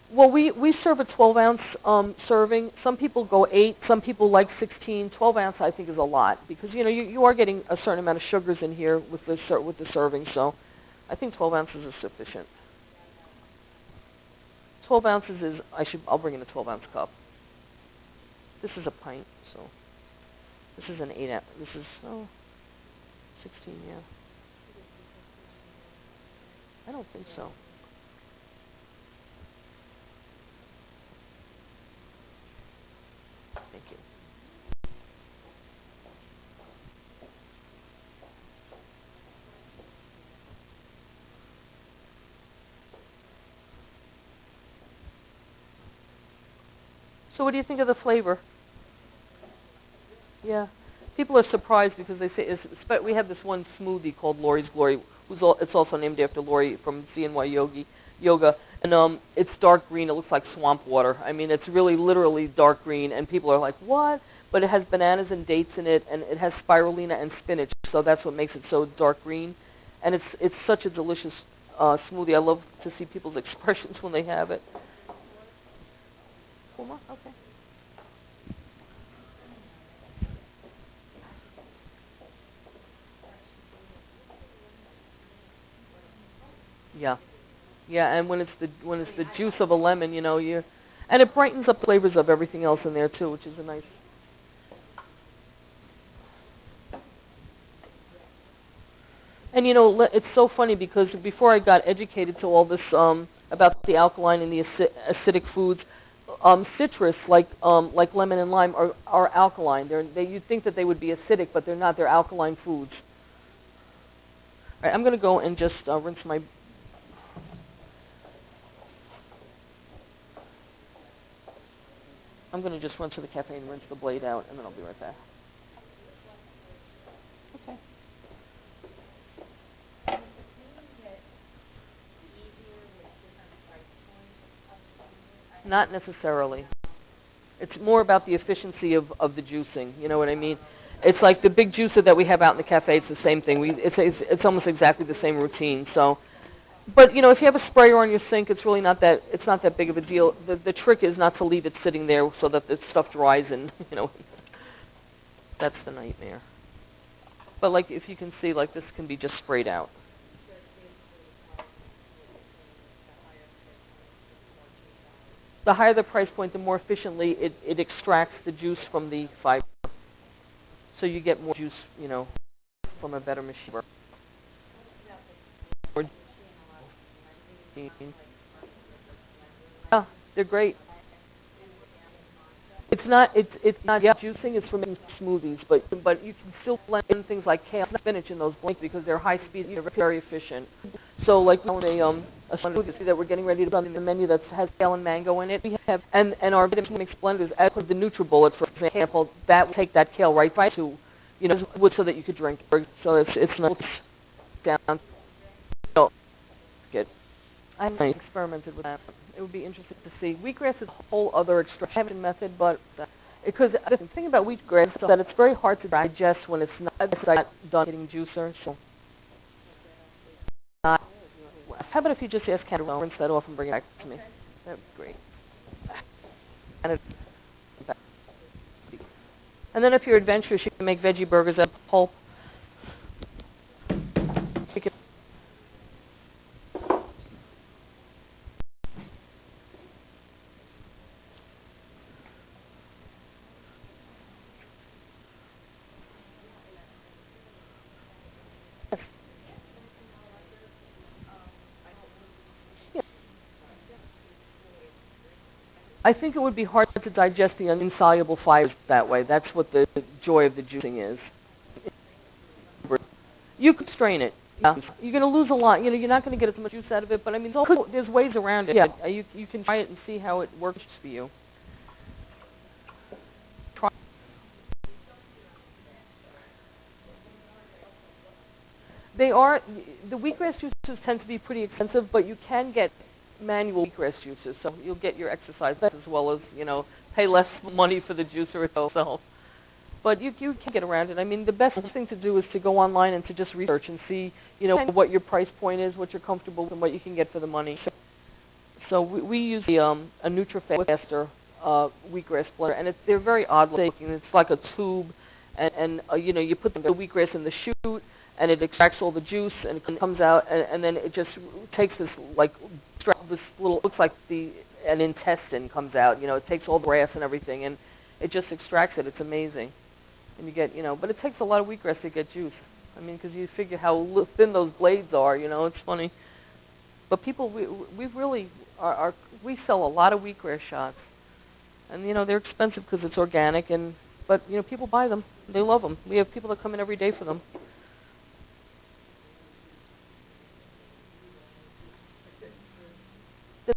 Well, we serve a 12-ounce serving. Some people go 8. Some people like 16. 12-ounce, I think, is a lot because you are getting a certain amount of sugars in here with the serving. So, I think 12 ounces is sufficient. 12 ounces is I'll bring in a 12-ounce cup. This is a pint, so this is an 8 ounce. This is 16, yeah. I don't think so. Thank you. So what do you think of the flavor? Yeah. People are surprised because they say we have this one smoothie called Lori's Glory. It's also named after Lori from CNY Yoga. And it's dark green. It looks like swamp water. I mean, it's really literally dark green. And people are like, what? but it has bananas and dates in it, and it has spirulina and spinach, so that's what makes it so dark green. And it's such a delicious smoothie. I love to see people's expressions when they have it. Okay. Yeah, yeah, and when it's the juice of a lemon, and it brightens up flavors of everything else in there too, which is a nice. And it's so funny because before I got educated to all this about the alkaline and the acidic foods, citrus like lemon and lime are alkaline. You'd think that they would be acidic, but they're not. They're alkaline foods. All right, I'm going to go and just rinse my. I'm going to just run to the cafe and rinse the blade out, and then I'll be right back. Okay. Not necessarily. It's more about the efficiency of the juicing. You know what I mean? It's like the big juicer that we have out in the cafe. It's the same thing. It's almost exactly the same routine. So, but if you have a sprayer on your sink, it's really not that. It's not that big of a deal. The trick is not to leave it sitting there so that the stuff dries and that's the nightmare. But like if you can see, like this can be just sprayed out. The higher the price point, the more efficiently it extracts the juice from the fiber. So you get more juice, from a better machine. Yeah, they're great. It's not juicing. It's for making smoothies, but you can still blend in things like kale and spinach in those blends because they're high speed. They're very efficient. So like a smoothie that we're getting ready to run in the menu that has kale and mango in it. We have and our vitamin mix blenders, as the NutriBullet, for example, that will take that kale right to so that you could drink. So it's not down. Good. I haven't experimented with that. It would be interesting to see. Wheatgrass is a whole other extraction method, but because the thing about wheatgrass is that it's very hard to digest when it's not done getting juicer. So, how about if you just ask Ken to rinse that off and bring it back to me? That would be great. And then if you're adventurous, you can make veggie burgers out of pulp. I think it would be hard to digest the insoluble fibers that way. That's what the joy of the juicing is. You could strain it. Yeah. You're going to lose a lot. You're not going to get as much juice out of it, but I mean, there's ways around it. Yeah. You can try it and see how it works for you. Try. The wheatgrass juices tend to be pretty expensive, but you can get manual wheatgrass juices, so you'll get your exercise as well as, pay less money for the juicer itself. But you can get around it. I mean, the best thing to do is to go online and to just research and see, what your price point is, what you're comfortable with, and what you can get for the money. So we use a Nutrifaster wheatgrass blender, and they're very odd looking. It's like a tube, and you put the wheatgrass in the chute, and it extracts all the juice, and it comes out, and then it just takes this little, looks like an intestine comes out. It takes all the grass and everything, and it just extracts it. It's amazing, and you get, but it takes a lot of wheatgrass to get juice. I mean, because you figure how thin those blades are. It's funny, but people, we really we sell a lot of wheatgrass shots, and they're expensive because it's organic, but people buy them. They love them. We have people that come in every day for them.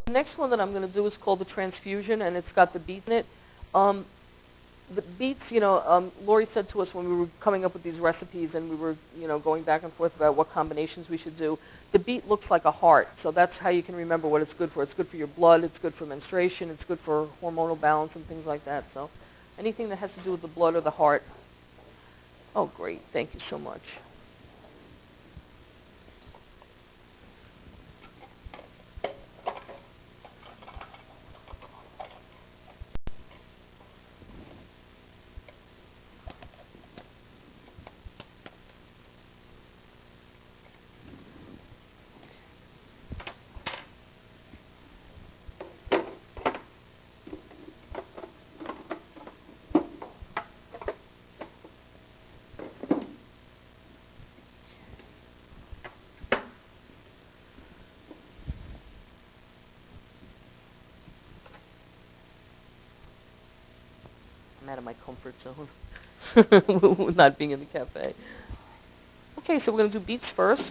The next one that I'm going to do is called the transfusion, and it's got the beets in it. The beets, Lori said to us when we were coming up with these recipes and we were, going back and forth about what combinations we should do, the beet looks like a heart, so that's how you can remember what it's good for. It's good for your blood, it's good for menstruation, it's good for hormonal balance and things like that. So anything that has to do with the blood or the heart. Oh, great. Thank you so much. I'm out of my comfort zone with not being in the cafe. Okay, so we're going to do beets first.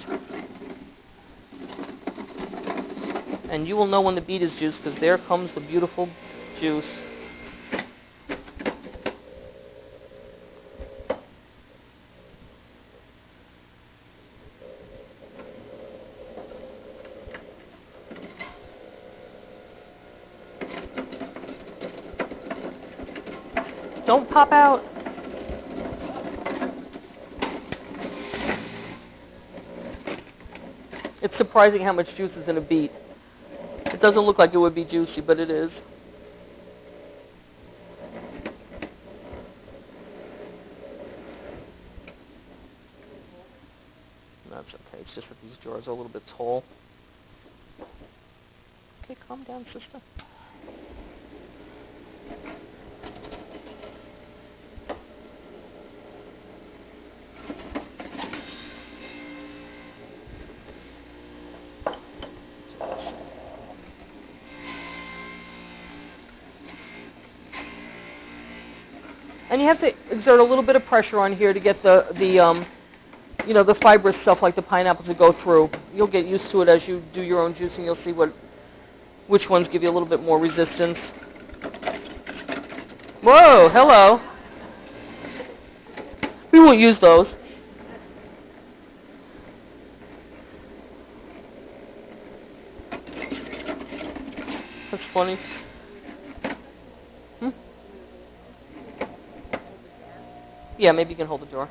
And you will know when the beet is juiced because there comes the beautiful juice. Don't pop out. It's surprising how much juice is in a beet. It doesn't look like it would be juicy, but it is. That's okay. It's just that these jars are a little bit tall. Okay, calm down, sister. And you have to exert a little bit of pressure on here to get the fibrous stuff like the pineapple to go through. You'll get used to it as you do your own juicing. You'll see which ones give you a little bit more resistance. Whoa, hello. We won't use those. That's funny. Yeah, maybe you can hold the door.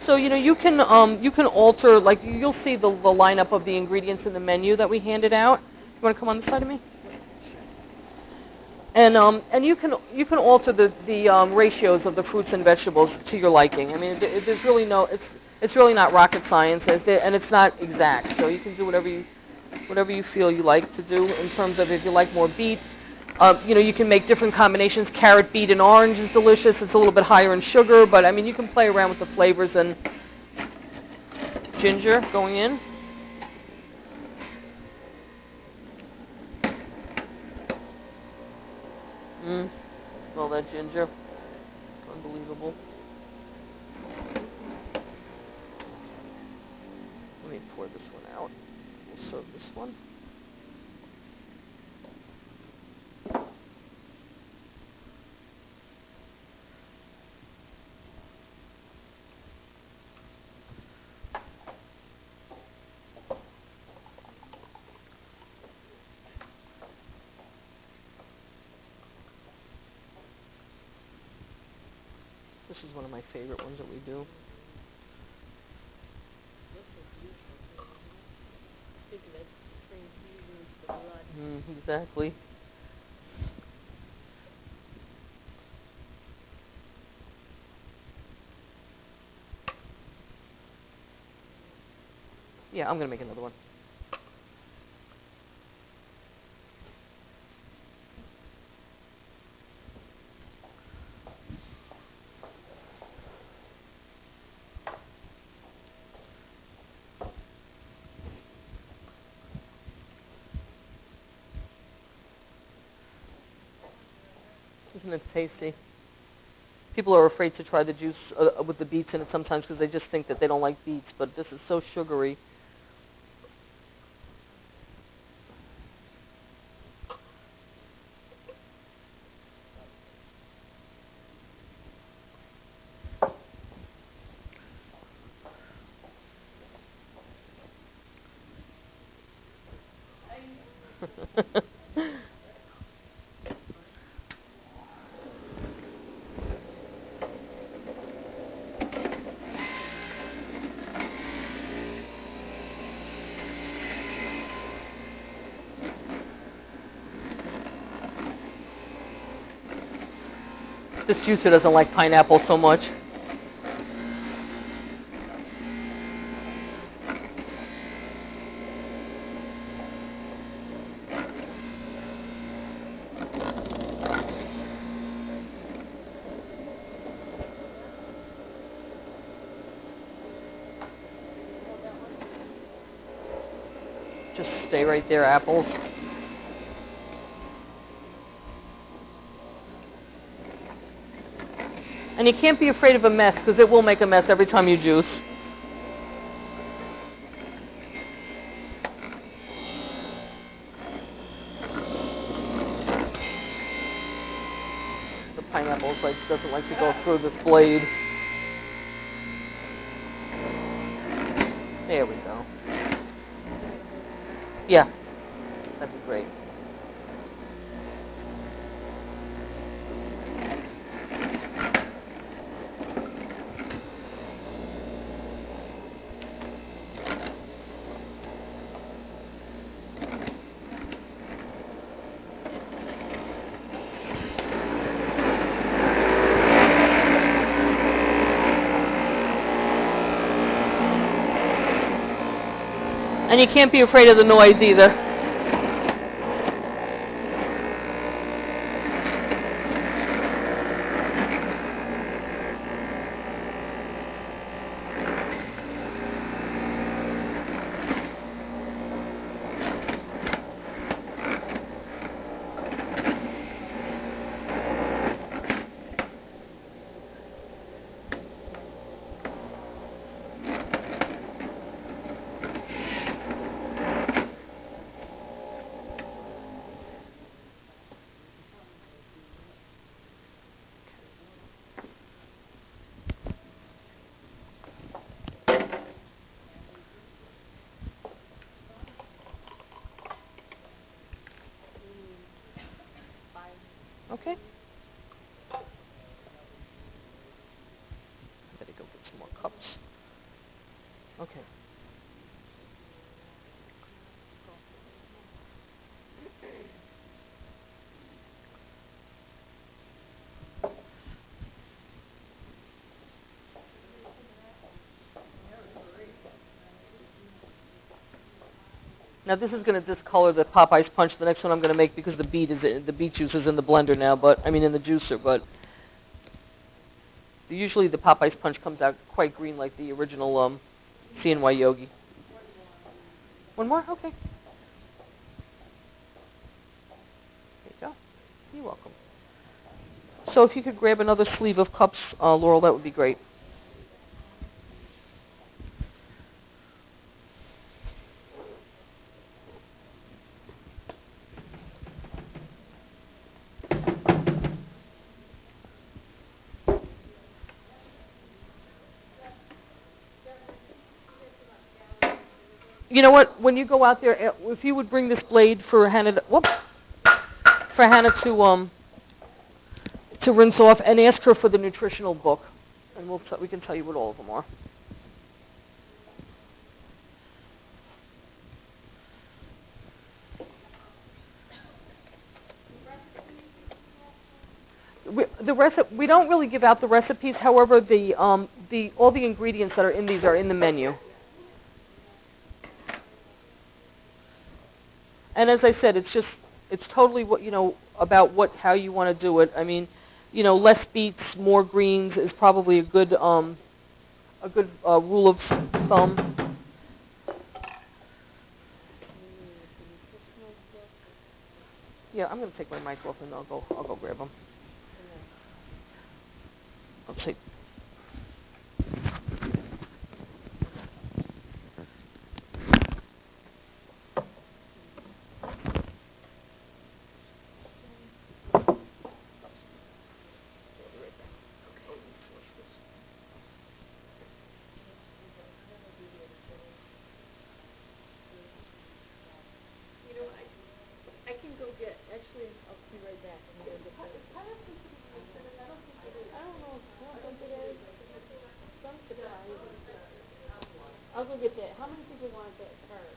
So you can alter, like you'll see the lineup of the ingredients in the menu that we handed out. You want to come on this side of me? And you can alter the ratios of the fruits and vegetables to your liking. I mean, there's really it's really not rocket science, and it's not exact. So you can do whatever you feel you like to do in terms of if you like more beet. You can make different combinations. Carrot, beet, and orange is delicious. It's a little bit higher in sugar, but I mean, you can play around with the flavors. And ginger going in. Smell that ginger. Unbelievable. Let me pour this one out. We'll serve this one. This is one of my favorite ones that we do. Exactly. Yeah, I'm going to make another one. Isn't it tasty? People are afraid to try the juice with the beets in it sometimes because they just think that they don't like beets, but this is so sugary. This juicer doesn't like pineapple so much. Just stay right there, apples. And you can't be afraid of a mess, because it will make a mess every time you juice. The pineapple doesn't like to go through this blade. There we go. Yeah, that'd be great. And you can't be afraid of the noise either. Okay. Better go get some more cups. Okay. Now this is going to discolor the Popeye's Punch. The next one I'm going to make because the beet juice is in the blender now, but in the juicer. But usually the Popeye's Punch comes out quite green like the original CNY Yogi. One more? Okay. There you go. You're welcome. So if you could grab another sleeve of cups, Laurel, that would be great. You know what? When you go out there, if you would bring this blade for Hannah, to rinse off, and ask her for the nutritional book, and we can tell you what all of them are. We don't really give out the recipes. However, all the ingredients that are in these are in the menu. And as I said, it's totally about how you want to do it. I mean, less beets, more greens is probably a good rule of thumb. Yeah, I'm going to take my mic off and I'll go grab them. Let's see. Actually, I'll be right back. I'm gonna get the. Pineapple seems to be really acidic. I don't think it is. I don't know. I don't think it is. Some surprising. I'll go get that. How many people want that card?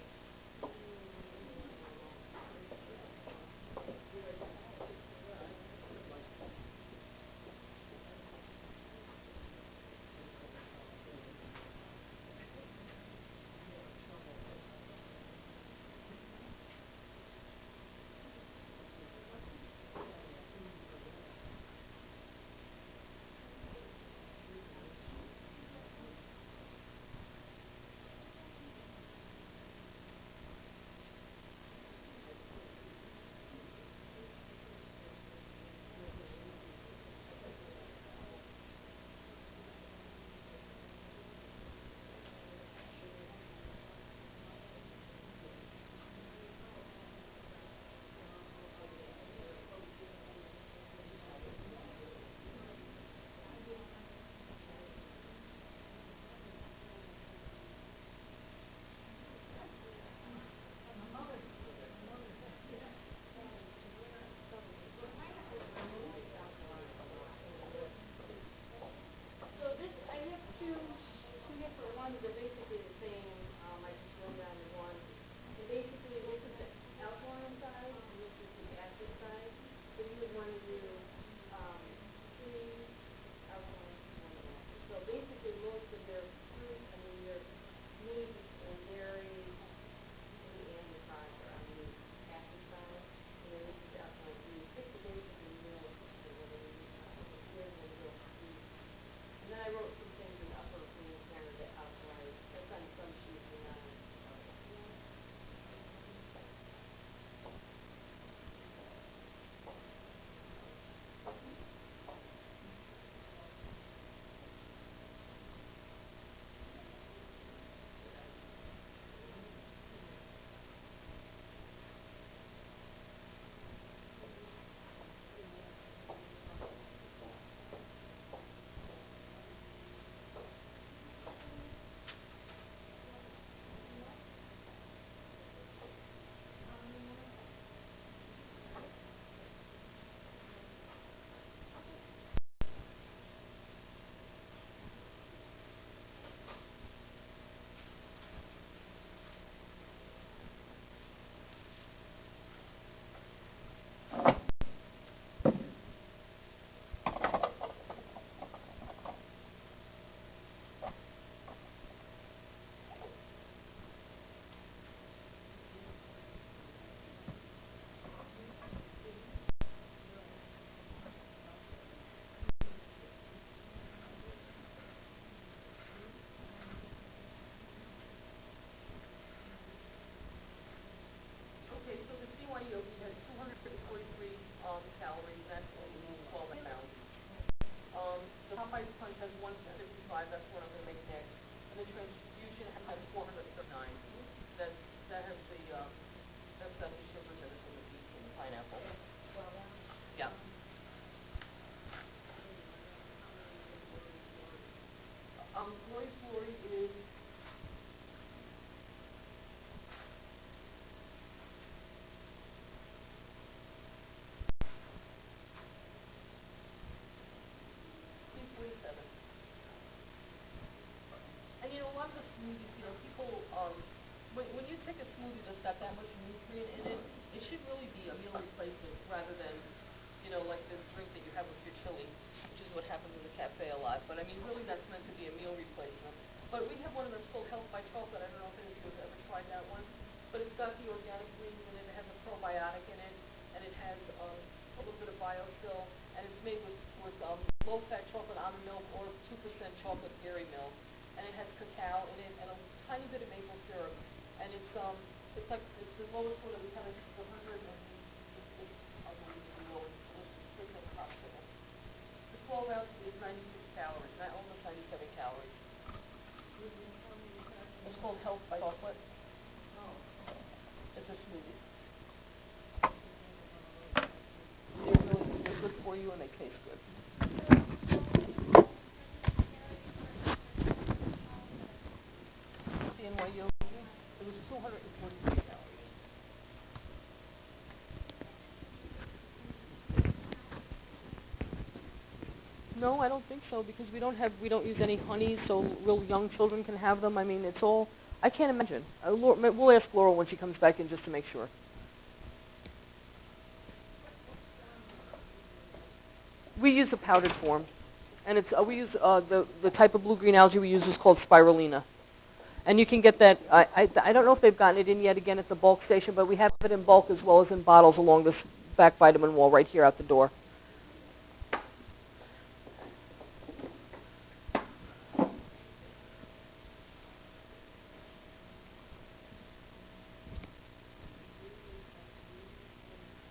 Okay, so the CY yogi has 243 calories. That's only 12 pounds. The Popeye's punch has 155. That's what I'm going to make next. And the transfusion has 439. That has the sugars in it from the beets and the pineapple. Yeah. Glory is and a lot of the smoothies, people, when you take a smoothie that's got that much nutrient in it, it should really be a meal replacement rather than, like this drink that you have with your chili, which is what happens in the cafe a lot. But I mean, really, that's meant to be a meal replacement. But we have one of those called Health by Chocolate. I don't know if any of you have ever tried that one. But it's got the organic greens in it. It has a probiotic in it, and it has a little bit of biofil, and it's made with low-fat chocolate almond milk or 2% chocolate dairy milk. And it has cacao in it and a tiny bit of maple syrup. And it's the lowest one that we have. It's 100, and it's unbelievably low. It's impossible. The 12 ounces is 96 calories, almost 97 calories. It's called Health by Chocolate. It's a smoothie. They're good for you and they taste good. CNY yogi, it was 243 calories. No, I don't think so because we don't use any honey, so real young children can have them. I mean, it's all. I can't imagine. We'll ask Laurel when she comes back in just to make sure. We use a powdered form, and it's we use the type of blue-green algae we use is called spirulina, and you can get that. I don't know if they've gotten it in yet again at the bulk station, but we have it in bulk as well as in bottles along this back vitamin wall right here out the door.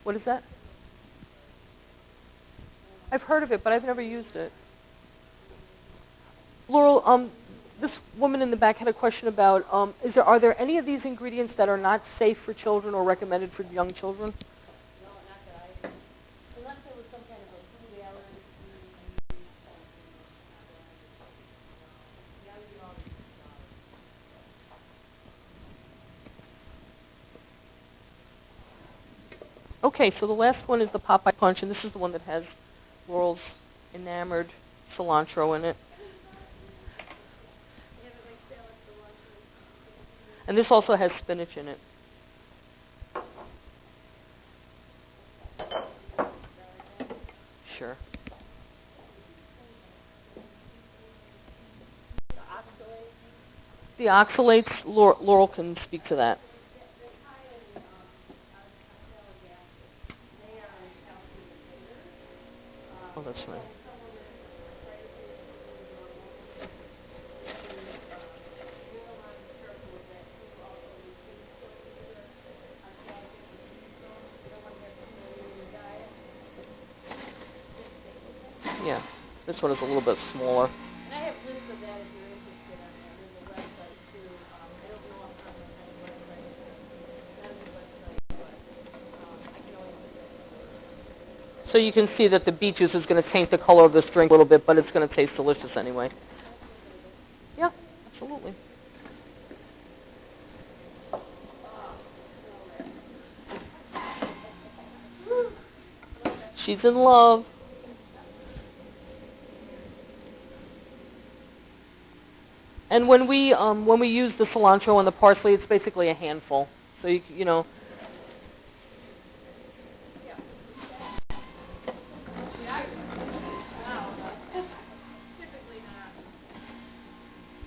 What is that? I've heard of it, but I've never used it. Laurel, this woman in the back had a question about, are there any of these ingredients that are not safe for children or recommended for young children? No, not that unless there was some kind of a food allergy. Okay, so the last one is the Popeye Punch, and this is the one that has Laurel's enamored cilantro in it. And this also has spinach in it. Sure. The oxalates, Laurel can speak to that. Oh, that's right. Yeah, this one is a little bit smaller. And I have lists of that if you're interested on that. There's a website too. I don't know if I'm on any website. That's the website, but I can always look at it. So you can see that the beet juice is going to taint the color of this drink a little bit, but it's going to taste delicious anyway. Yeah, absolutely. She's in love. And when we use the cilantro and the parsley, it's basically a handful. So you know.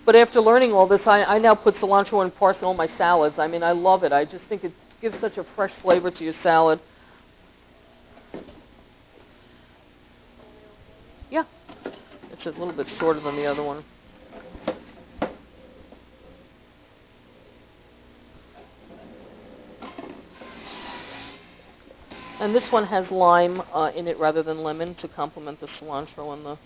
But after learning all this, I now put cilantro and parsley on my salads. I mean, I love it. I just think it gives such a fresh flavor to your salad. Yeah, it's a little bit shorter than the other one. And this one has lime in it rather than lemon to complement the cilantro and the...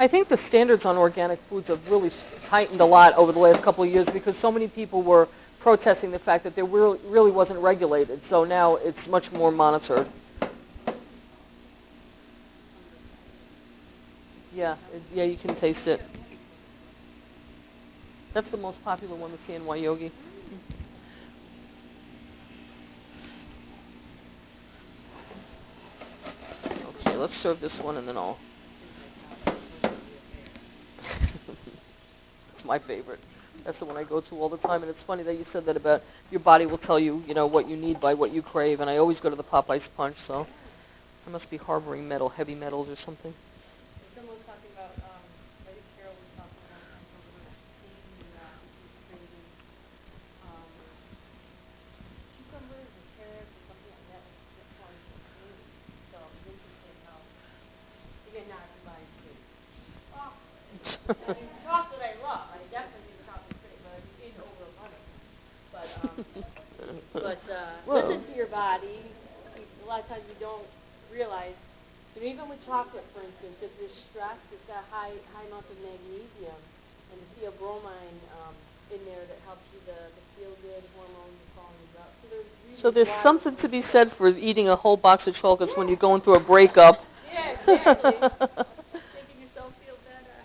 I think the standards on organic foods have really tightened a lot over the last couple of years because so many people were protesting the fact that they really wasn't regulated. So now it's much more monitored. Yeah, you can taste it. That's the most popular one, the CNY Yogi. Okay, let's serve this one and then I'll... It's my favorite. That's the one I go to all the time, and it's funny that you said that about your body will tell you, you know, what you need by what you crave, and I always go to the Popeye's Punch, so I must be harboring heavy metals or something. But Whoa. listen to your body. A lot of times you don't realize. And even with chocolate, for instance, if you're stressed, it's got high amounts of magnesium and the theobromine in there that helps you the feel-good hormones and calming up. So there's something to be said for eating a whole box of chocolates when you're going through a breakup. Yeah, exactly. Making yourself feel better.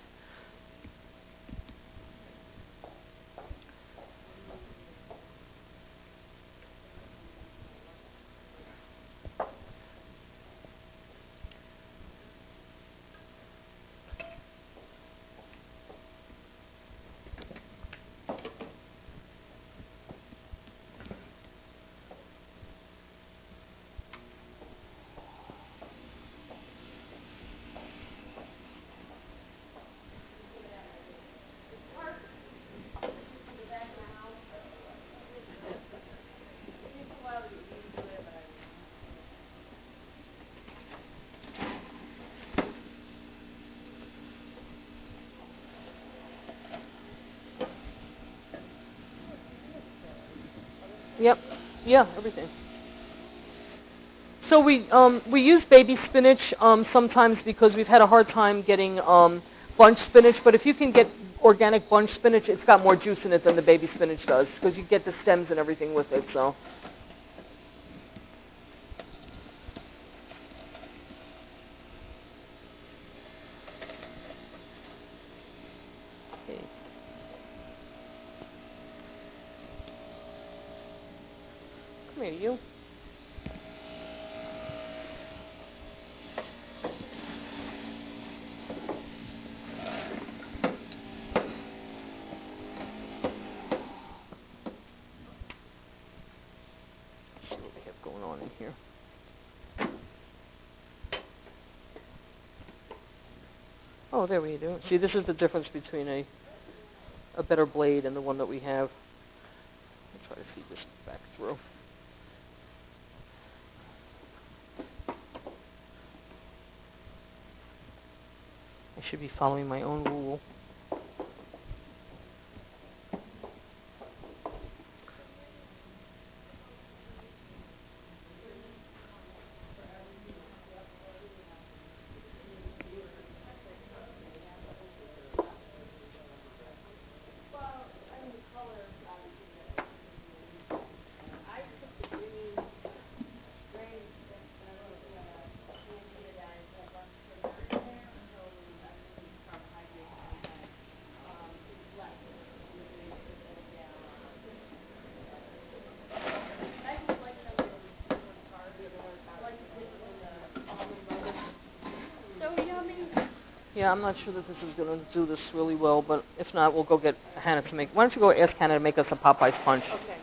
Yep. Yeah, everything. So we use baby spinach sometimes because we've had a hard time getting bunch spinach. But if you can get organic bunch spinach, it's got more juice in it than the baby spinach does because you get the stems and everything with it. So. Okay. Come here, you. Going on in here. Oh, there we do. See, this is the difference between a better blade and the one that we have. I'll try to feed this back through. I should be following my own rule. Yeah, I'm not sure that this is going to do this really well, but if not, we'll go get Hannah to make. Why don't you go ask Hannah to make us a Popeye's punch? Okay.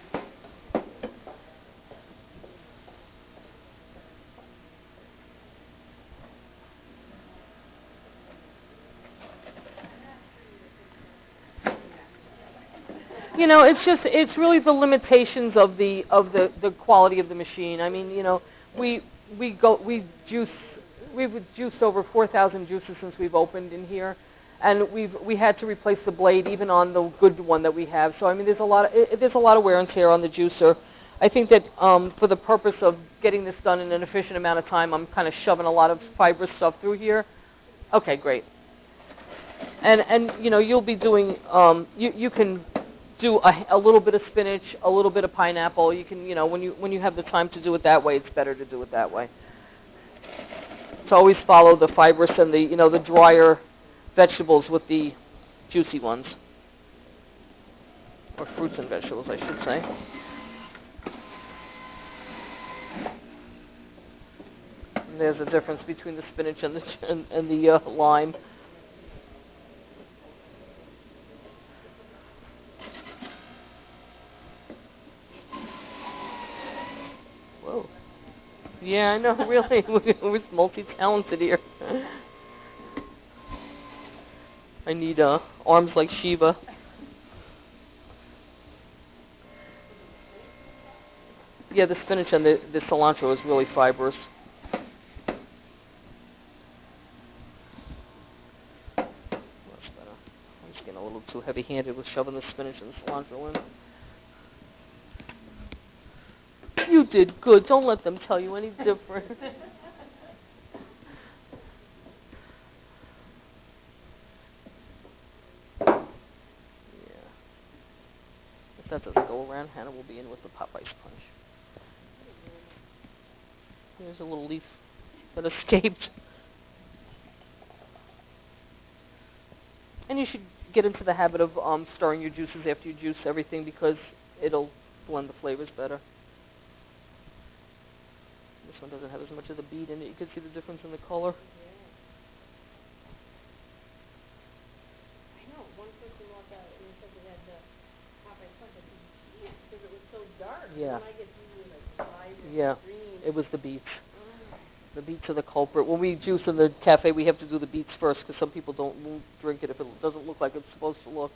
You know, it's really the limitations of the quality of the machine. I mean, you know, we've juiced over 4,000 juices since we've opened in here, and we had to replace the blade even on the good one that we have. So I mean, there's a lot of wear and tear on the juicer. I think that for the purpose of getting this done in an efficient amount of time, I'm kind of shoving a lot of fibrous stuff through here. Okay, great. And you know, you'll be doing you can do a little bit of spinach, a little bit of pineapple. You can, you know, when you have the time to do it that way, it's better to do it that way. To always follow the fibrous and the drier vegetables with the juicy ones, or fruits and vegetables, I should say. And there's a difference between the spinach and the lime. Whoa. Yeah, I know, really. We're multi-talented here. I need arms like Shiva. Yeah, the spinach and the cilantro is really fibrous. That's better. I'm just getting a little too heavy-handed with shoving the spinach and the cilantro in. You did good. Don't let them tell you any different. Yeah. If that doesn't go around, Hannah will be in with the pop ice punch. There's a little leaf that escaped. And you should get into the habit of stirring your juices after you juice everything because it'll blend the flavors better. This one doesn't have as much of the bead in it. You can see the difference in the color. I know. One person walked out and they said they had the pop ice punch. I said, you can't because it was so dark. Yeah. And I get usually like vibrant green. It was the beets. The beets are the culprit. When we juice in the cafe, we have to do the beets first because some people won't drink it if it doesn't look like it's supposed to look.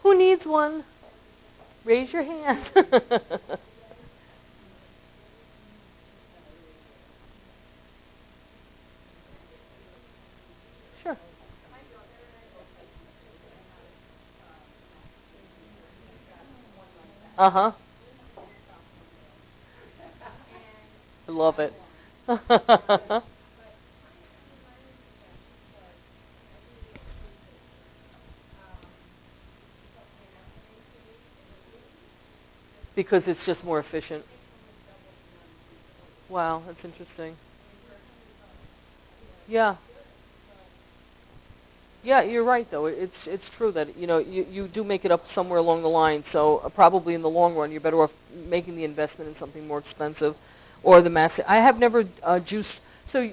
Who needs one? Raise your hand. Sure. Uh-huh. I love it. Because it's just more efficient. Wow, that's interesting. Yeah. Yeah, you're right though. It's true that you do make it up somewhere along the line. So probably in the long run, you're better off making the investment in something more expensive, or the mass. I have never juiced. So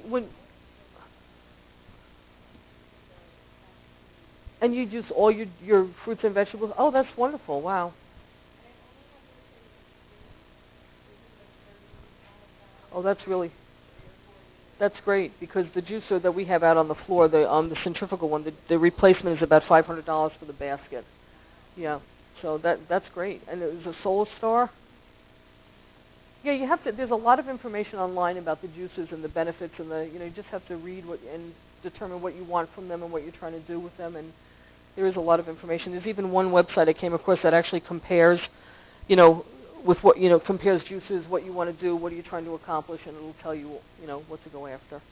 and you juice all your fruits and vegetables. Oh, that's wonderful. Wow. Oh, that's great because the juicer that we have out on the floor, the centrifugal one, the replacement is about $500 for the basket. Yeah, so that's great. And it was a Solar Star. Yeah, you have to. There's a lot of information online about the juices and the benefits, and you just have to read and determine what you want from them and what you're trying to do with them. And there is a lot of information. There's even one website I came across that actually compares, with what compares juices, what you want to do, what are you trying to accomplish, and it'll tell you what to go after.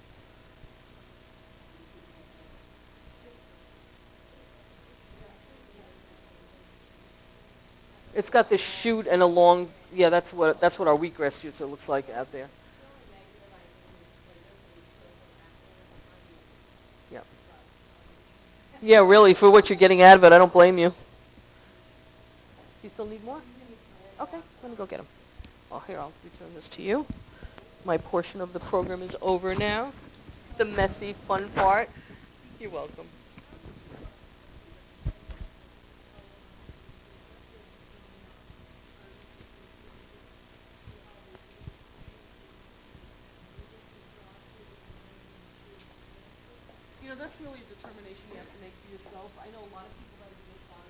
It's got this shoot and a long. Yeah, that's what our wheatgrass juicer looks like out there. Yeah. Yeah, really, for what you're getting out of it, I don't blame you. You still need more? Okay, let me go get them. Oh, here, I'll return this to you. My portion of the program is over now. The messy, fun part. You're welcome. That's really a determination you have to make for yourself. I know a lot of people that are just on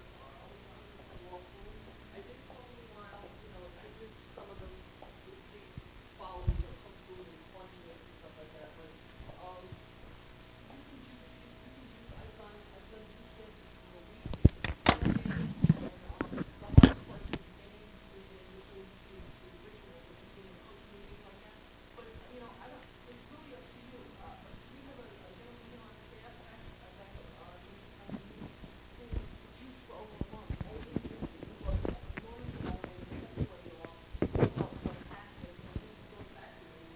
raw food. I think for a while, I did some of the following the cooked food and plunging it and stuff like that. But I've done juice cleanses for a week. The hardest part is getting the food to the ritual of eating and cooking and things like that. But I don't. It's really up to you. We have a gentleman here on staff, a guy who juiced for over a month. Only he was enormously motivated to keep weight off. Felt fantastic, and he goes back to me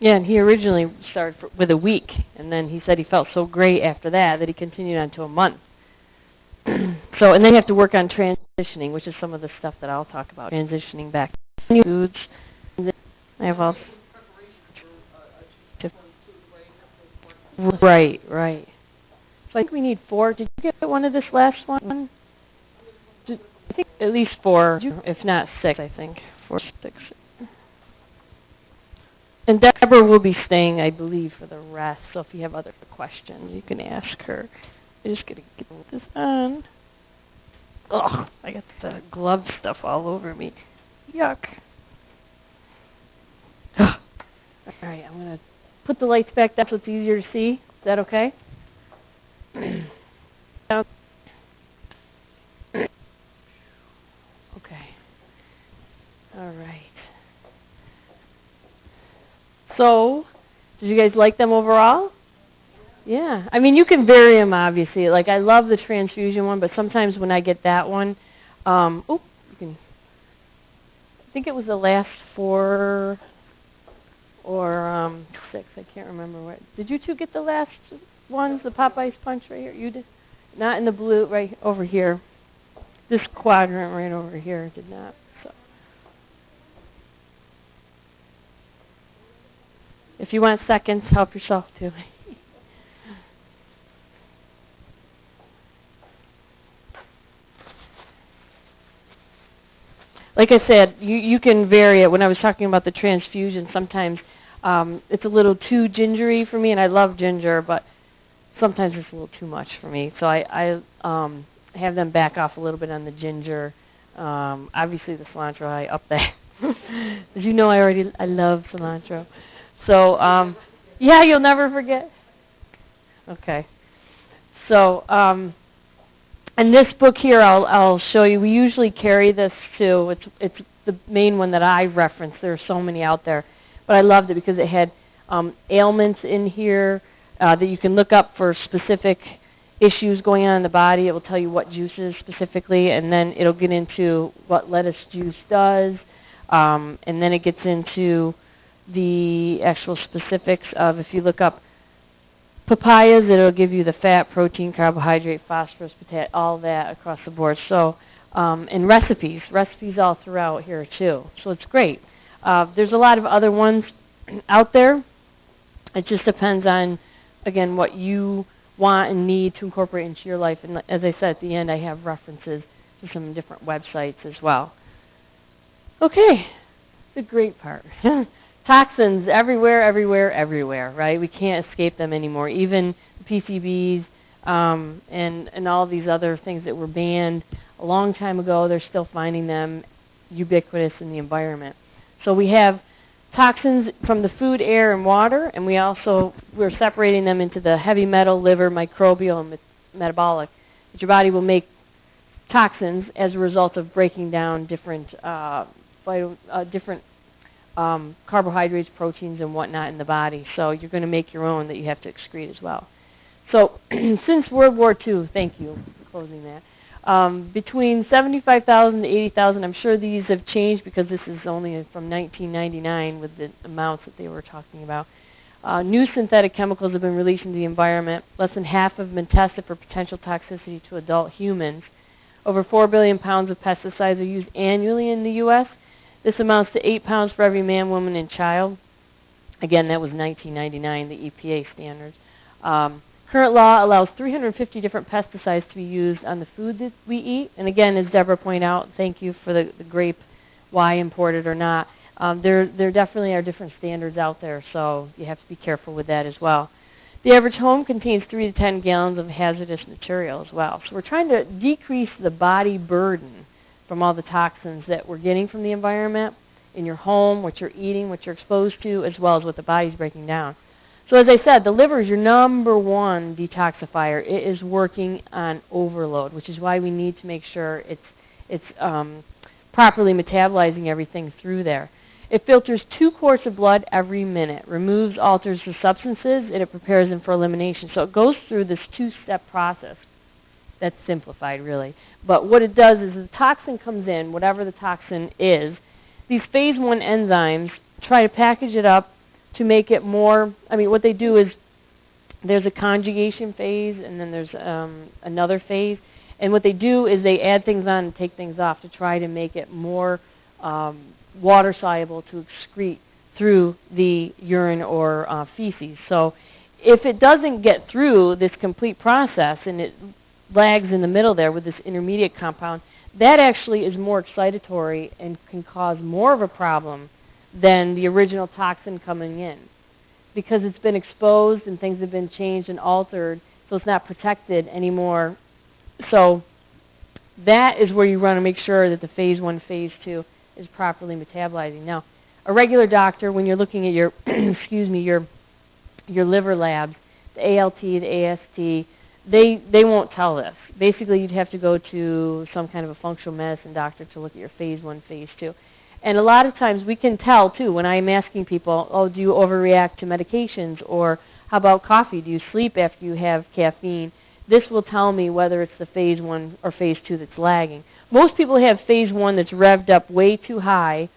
Yeah, and he originally started with a week, and then he said he felt so great after that he continued on to a month. So, and then you have to work on transitioning, which is some of the stuff that I'll talk about, transitioning back to new foods. I have all. Right. So I think we need 4. Did you get one of this last one? I think at least 4, if not 6. I think 4, 6. And Deborah will be staying, I believe, for the rest. So if you have other questions, you can ask her. I'm just gonna get this on. Ugh, I got the glove stuff all over me. Yuck. All right, I'm gonna put the lights back down so it's easier to see. Is that okay? Okay. All right. So, did you guys like them overall? Yeah. I mean, you can vary them, obviously. Like, I love the transfusion one, but sometimes when I get that one, you can, I think it was the last 4 or 6. I can't remember what. Did you two get the last ones, the Popeye's Punch right here? You did? Not in the blue, right over here. This quadrant right over here did not. So, if you want seconds, help yourself too. Like I said, you can vary it. When I was talking about the transfusion, sometimes it's a little too gingery for me, and I love ginger, but sometimes it's a little too much for me. So I have them back off a little bit on the ginger. Obviously, the cilantro, I up that. As you know, I love cilantro. So, yeah, you'll never forget. Okay. So, and this book here, I'll show you. We usually carry this too. It's the main one that I reference. There are so many out there, but I loved it because it had ailments in here that you can look up for specific issues going on in the body. It will tell you what juices specifically, and then it'll get into what lettuce juice does, and then it gets into the actual specifics of, if you look up papayas, it'll give you the fat, protein, carbohydrate, phosphorus, potassium, all that across the board. So, and recipes all throughout here too. So it's great. There's a lot of other ones out there. It just depends on, again, what you want and need to incorporate into your life. And as I said at the end, I have references to some different websites as well. Okay, the great part. Toxins everywhere, everywhere, everywhere, right? We can't escape them anymore. Even the PCBs and all these other things that were banned a long time ago, they're still finding them ubiquitous in the environment. So we have toxins from the food, air, and water, and we're separating them into the heavy metal, liver, microbial, and metabolic. But your body will make toxins as a result of breaking down different carbohydrates, proteins, and whatnot in the body. So you're going to make your own that you have to excrete as well. So since World War II, thank you for closing that, between 75,000 to 80,000, I'm sure these have changed because this is only from 1999 with the amounts that they were talking about. New synthetic chemicals have been released into the environment. Less than half have been tested for potential toxicity to adult humans. Over 4 billion pounds of pesticides are used annually in the U.S. This amounts to 8 pounds for every man, woman, and child. Again, that was 1999, the EPA standards. Current law allows 350 different pesticides to be used on the food that we eat. And again, as Deborah pointed out, thank you for the grape, why imported or not. There definitely are different standards out there, so you have to be careful with that as well. The average home contains 3 to 10 gallons of hazardous material as well. So we're trying to decrease the body burden from all the toxins that we're getting from the environment in your home, what you're eating, what you're exposed to, as well as what the body's breaking down. So as I said, the liver is your number one detoxifier. It is working on overload, which is why we need to make sure it's properly metabolizing everything through there. It filters 2 quarts of blood every minute, removes, alters the substances, and it prepares them for elimination. So it goes through this 2-step process. That's simplified, really. But what it does is the toxin comes in, whatever the toxin is. These phase 1 enzymes try to package it up to make it more, what they do is there's a conjugation phase and then there's another phase. And what they do is they add things on and take things off to try to make it more water-soluble to excrete through the urine or feces. So if it doesn't get through this complete process and it lags in the middle there with this intermediate compound, that actually is more excitatory and can cause more of a problem than the original toxin coming in, because it's been exposed and things have been changed and altered, so it's not protected anymore. So that is where you want to make sure that the phase 1, phase 2 is properly metabolizing. Now, a regular doctor, when you're looking at your, your your liver labs, the ALT, the AST, they won't tell this. Basically, you'd have to go to some kind of a functional medicine doctor to look at your phase 1, phase 2. And a lot of times we can tell, too, when I'm asking people, oh, do you overreact to medications? Or how about coffee? Do you sleep after you have caffeine? This will tell me whether it's the phase 1 or phase 2 that's lagging. Most people have phase 1 that's revved up way too high,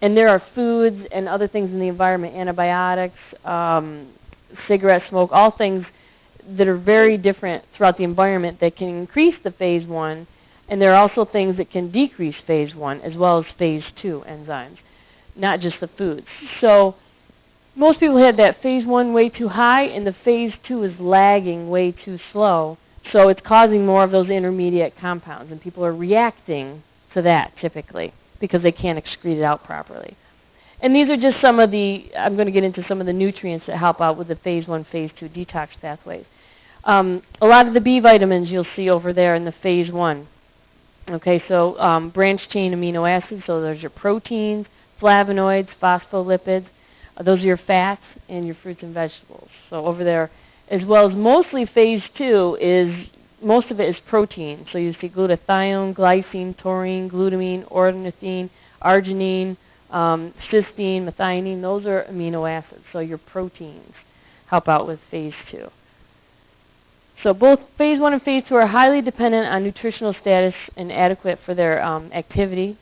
and there are foods and other things in the environment, antibiotics, cigarette smoke, all things that are very different throughout the environment that can increase the phase 1, and there are also things that can decrease phase 1 as well as phase 2 enzymes, not just the foods. So most people have that phase 1 way too high, and the phase 2 is lagging way too slow, so it's causing more of those intermediate compounds, and people are reacting to that typically because they can't excrete it out properly. And these are just some of the, I'm going to get into some of the nutrients that help out with the phase 1, phase 2 detox pathways. A lot of the B vitamins you'll see over there in the phase 1. Okay, so branched chain amino acids, so there's your proteins, flavonoids, phospholipids. Those are your fats and your fruits and vegetables. So over there, as well as mostly phase 2 is, most of it is protein. So you see glutathione, glycine, taurine, glutamine, ornithine, arginine, cysteine, methionine. Those are amino acids. So your proteins help out with phase 2. So both phase 1 and phase 2 are highly dependent on nutritional status and adequate for their activity.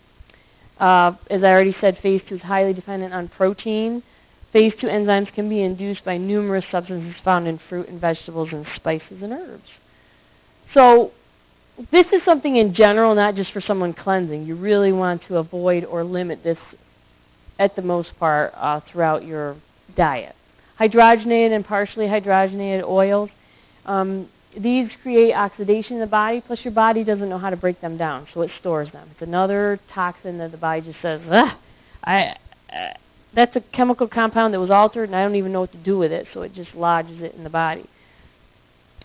As I already said, phase 2 is highly dependent on protein. Phase 2 enzymes can be induced by numerous substances found in fruit and vegetables and spices and herbs. So this is something in general, not just for someone cleansing. You really want to avoid or limit this at the most part throughout your diet. Hydrogenated and partially hydrogenated oils. These create oxidation in the body, plus your body doesn't know how to break them down, so it stores them. It's another toxin that the body just says, that's a chemical compound that was altered, and I don't even know what to do with it, so it just lodges it in the body.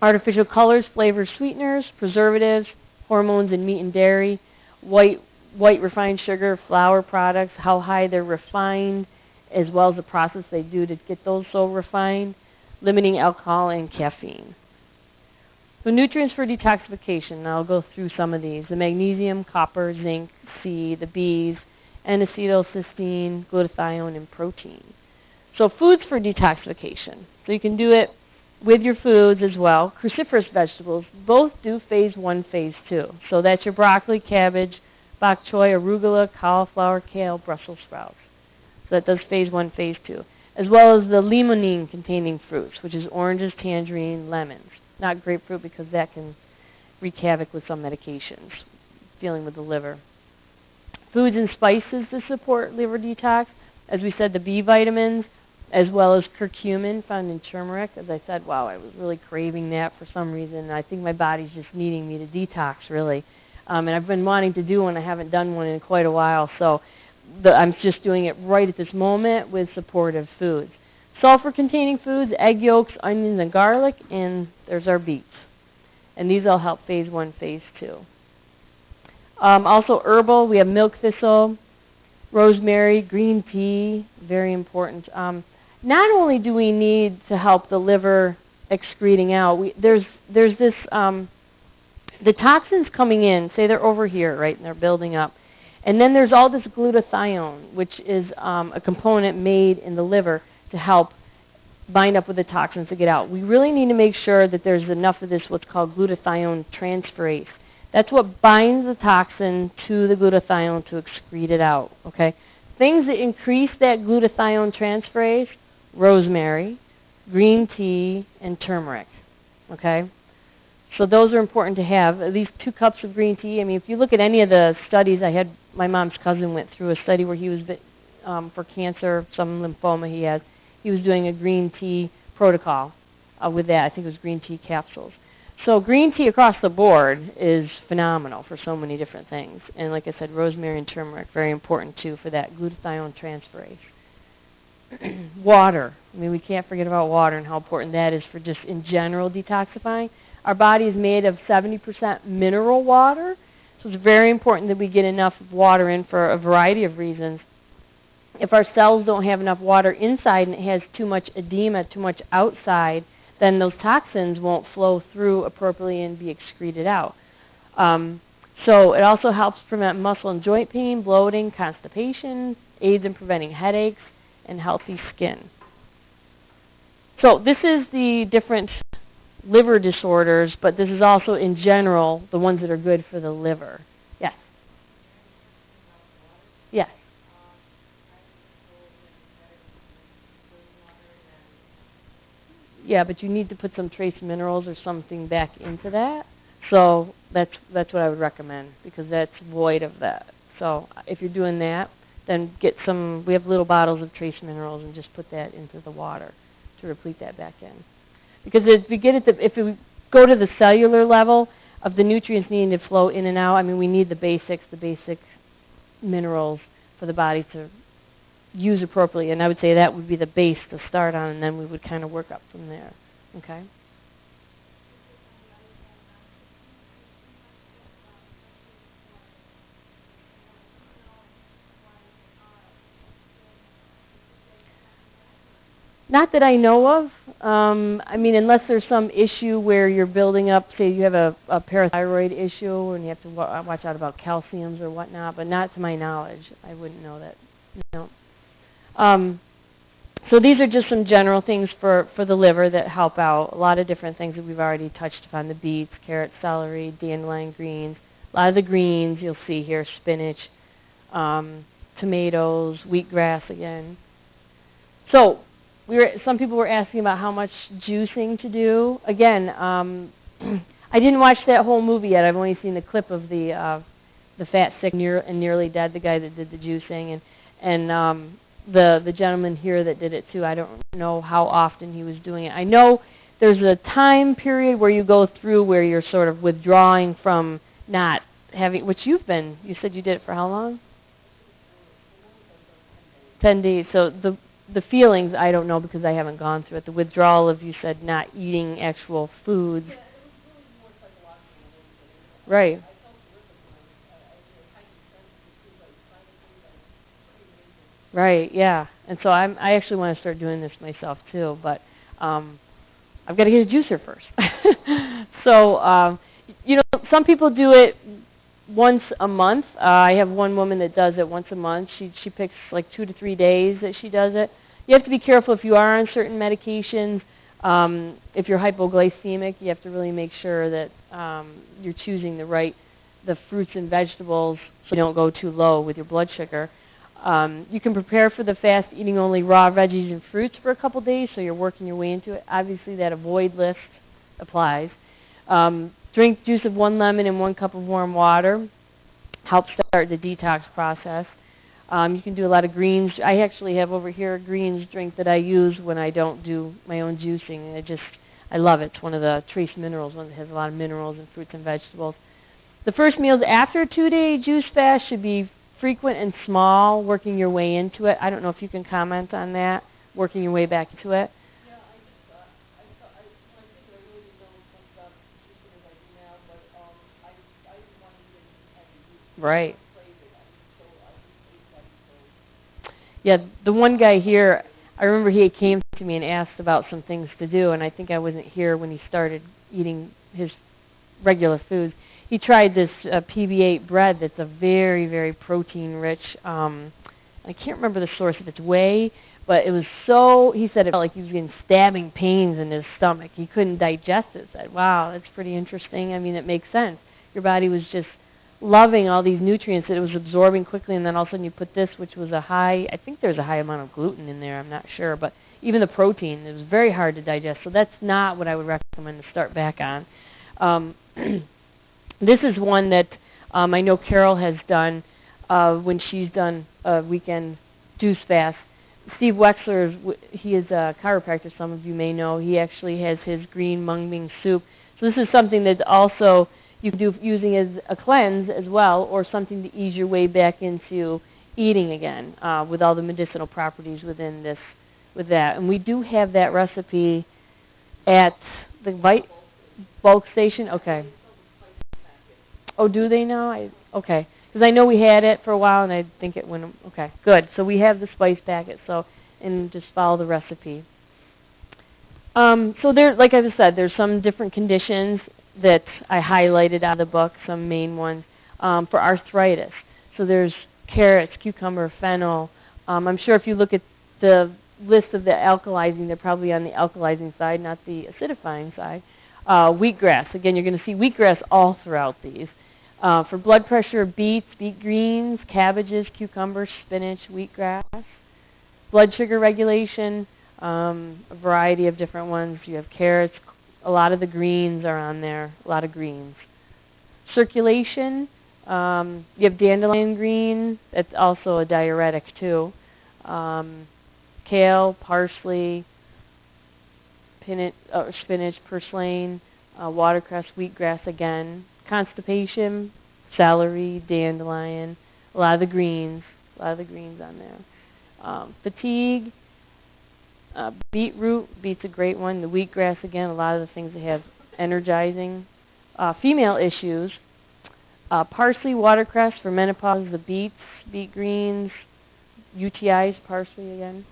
Artificial colors, flavors, sweeteners, preservatives, hormones in meat and dairy, white refined sugar, flour products, how high they're refined, as well as the process they do to get those so refined, limiting alcohol and caffeine. So nutrients for detoxification, and I'll go through some of these. The magnesium, copper, zinc, C, the Bs, N-acetylcysteine, glutathione, and protein. So foods for detoxification. So you can do it with your foods as well. Cruciferous vegetables both do phase 1, phase 2. So that's your broccoli, cabbage, bok choy, arugula, cauliflower, kale, Brussels sprouts. So that does phase 1, phase 2. As well as the limonene-containing fruits, which is oranges, tangerine, lemons. Not grapefruit because that can wreak havoc with some medications, dealing with the liver. Foods and spices to support liver detox. As we said, the B vitamins, as well as curcumin found in turmeric. As I said, wow, I was really craving that for some reason. I think my body's just needing me to detox, really. And I've been wanting to do one. I haven't done one in quite a while, so I'm just doing it right at this moment with supportive foods. Sulfur-containing foods, egg yolks, onions, and garlic, and there's our beets. And these all help phase 1, phase 2. Also herbal, we have milk thistle, rosemary, green tea, very important. Not only do we need to help the liver excreting out, there's this, the toxins coming in, say they're over here, right, and they're building up. And then there's all this glutathione, which is a component made in the liver to help bind up with the toxins to get out. We really need to make sure that there's enough of this what's called glutathione transferase. That's what binds the toxin to the glutathione to excrete it out, okay? Things that increase that glutathione transferase, rosemary, green tea, and turmeric, okay? So those are important to have. At least 2 cups of green tea. I mean, if you look at any of the studies, I had my mom's cousin went through a study where he was for cancer, some lymphoma he has. He was doing a green tea protocol with that. I think it was green tea capsules. So green tea across the board is phenomenal for so many different things. And like I said, rosemary and turmeric, very important too for that glutathione transferase. Water. I mean, we can't forget about water and how important that is for just in general detoxifying. Our body is made of 70% mineral water, so it's very important that we get enough water in for a variety of reasons. If our cells don't have enough water inside and it has too much edema, too much outside, then those toxins won't flow through appropriately and be excreted out. So it also helps prevent muscle and joint pain, bloating, constipation, aids in preventing headaches, and healthy skin. So this is the different liver disorders, but this is also in general the ones that are good for the liver. Yes? Yes. Yeah, but you need to put some trace minerals or something back into that. So that's what I would recommend, because that's void of that. So if you're doing that, then get some, we have little bottles of trace minerals, and just put that into the water to replete that back in. Because if we go to the cellular level of the nutrients needing to flow in and out, I mean, we need the basic minerals for the body to use appropriately. And I would say that would be the base to start on, and then we would kind of work up from there. Okay? Not that I know of. I mean, unless there's some issue where you're building up, say you have a parathyroid issue and you have to watch out about calciums or whatnot, but not to my knowledge. I wouldn't know that. No. So these are just some general things for the liver that help out. A lot of different things that we've already touched upon: the beets, carrots, celery, dandelion greens. A lot of the greens you'll see here: spinach, tomatoes, wheatgrass again. So some people were asking about how much juicing to do. Again, I didn't watch that whole movie yet. I've only seen the clip of the Fat, Sick, and Nearly Dead, the guy that did the juicing, and the gentleman here that did it too. I don't know how often he was doing it. I know there's a time period where you go through where you're sort of withdrawing from not having, which you said you did it for how long? 10 days. So the feelings, I don't know because I haven't gone through it. The withdrawal of, you said, not eating actual foods. Right. Right, yeah. And so I actually want to start doing this myself too, but I've got to get a juicer first. So, some people do it once a month. I have one woman that does it once a month. She picks like 2 to 3 days that she does it. You have to be careful if you are on certain medications. If you're hypoglycemic, you have to really make sure that you're choosing the fruits and vegetables so you don't go too low with your blood sugar. You can prepare for the fast eating only raw veggies and fruits for a couple days, so you're working your way into it. Obviously, that avoid list applies. Drink juice of 1 lemon and 1 cup of warm water. Helps start the detox process. You can do a lot of greens. I actually have over here a greens drink that I use when I don't do my own juicing. I love it. It's one of the trace minerals, one that has a lot of minerals and fruits and vegetables. The first meals after a 2-day juice fast should be frequent and small, working your way into it. I don't know if you can comment on that, working your way back into it. Right. Yeah, the one guy here, I remember he came to me and asked about some things to do, and I think I wasn't here when he started eating his regular foods. He tried this PB8 bread that's a very, very protein-rich, I can't remember the source of its whey, but it was he said it felt like he was getting stabbing pains in his stomach. He couldn't digest it. I said, wow, that's pretty interesting. I mean, it makes sense. Your body was just loving all these nutrients that it was absorbing quickly, and then all of a sudden you put this, which was I think there's a high amount of gluten in there, I'm not sure, but even the protein, it was very hard to digest, so that's not what I would recommend to start back on. This is one that I know Carol has done when she's done a weekend juice fast. Steve Wexler, he is a chiropractor, some of you may know. He actually has his green mung bean soup. So this is something that also you can do using as a cleanse as well, or something to ease your way back into eating again with all the medicinal properties with that. And we do have that recipe at the bulk station. Okay. Oh, do they now? Okay. Because I know we had it for a while, and I think it went, okay, good. So we have the spice packet, and just follow the recipe. So there, like I just said, there's some different conditions that I highlighted out of the book, some main ones, for arthritis. So there's carrots, cucumber, fennel. I'm sure if you look at the list of the alkalizing, they're probably on the alkalizing side, not the acidifying side. Wheatgrass. Again, you're going to see wheatgrass all throughout these. For blood pressure, beets, beet greens, cabbages, cucumbers, spinach, wheatgrass. Blood sugar regulation, a variety of different ones. You have carrots. A lot of the greens are on there, a lot of greens. Circulation, you have dandelion green. That's also a diuretic too. Kale, parsley, spinach, purslane, watercress, wheatgrass again. Constipation, celery, dandelion, a lot of the greens on there. Fatigue, beetroot, beet's a great one. The wheatgrass again, a lot of the things that have energizing. Female issues, parsley, watercress for menopause, the beets, beet greens, UTIs, parsley again.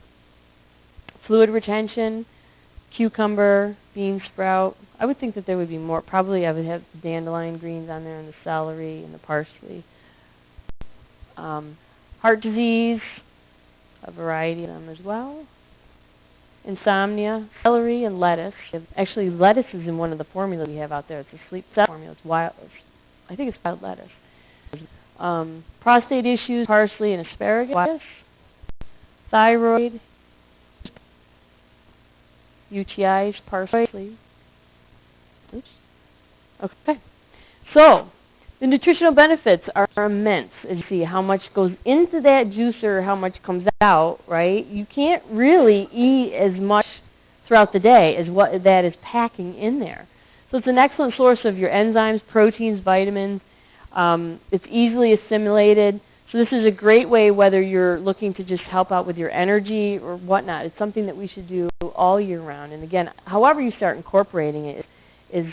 Fluid retention, cucumber, bean sprout. I would think that there would be more. Probably I would have the dandelion greens on there and the celery and the parsley. Heart disease, a variety of them as well. Insomnia, celery and lettuce. Actually, lettuce is in one of the formulas we have out there. It's a sleep cell formula. It's wild. I think it's wild lettuce. Prostate issues, parsley and asparagus. Thyroid, UTIs, parsley. Oops. Okay. So, the nutritional benefits are immense. As you see, how much goes into that juicer, how much comes out, right? You can't really eat as much throughout the day as what that is packing in there. So it's an excellent source of your enzymes, proteins, vitamins. It's easily assimilated. So this is a great way whether you're looking to just help out with your energy or whatnot. It's something that we should do all year round. And again, however you start incorporating it is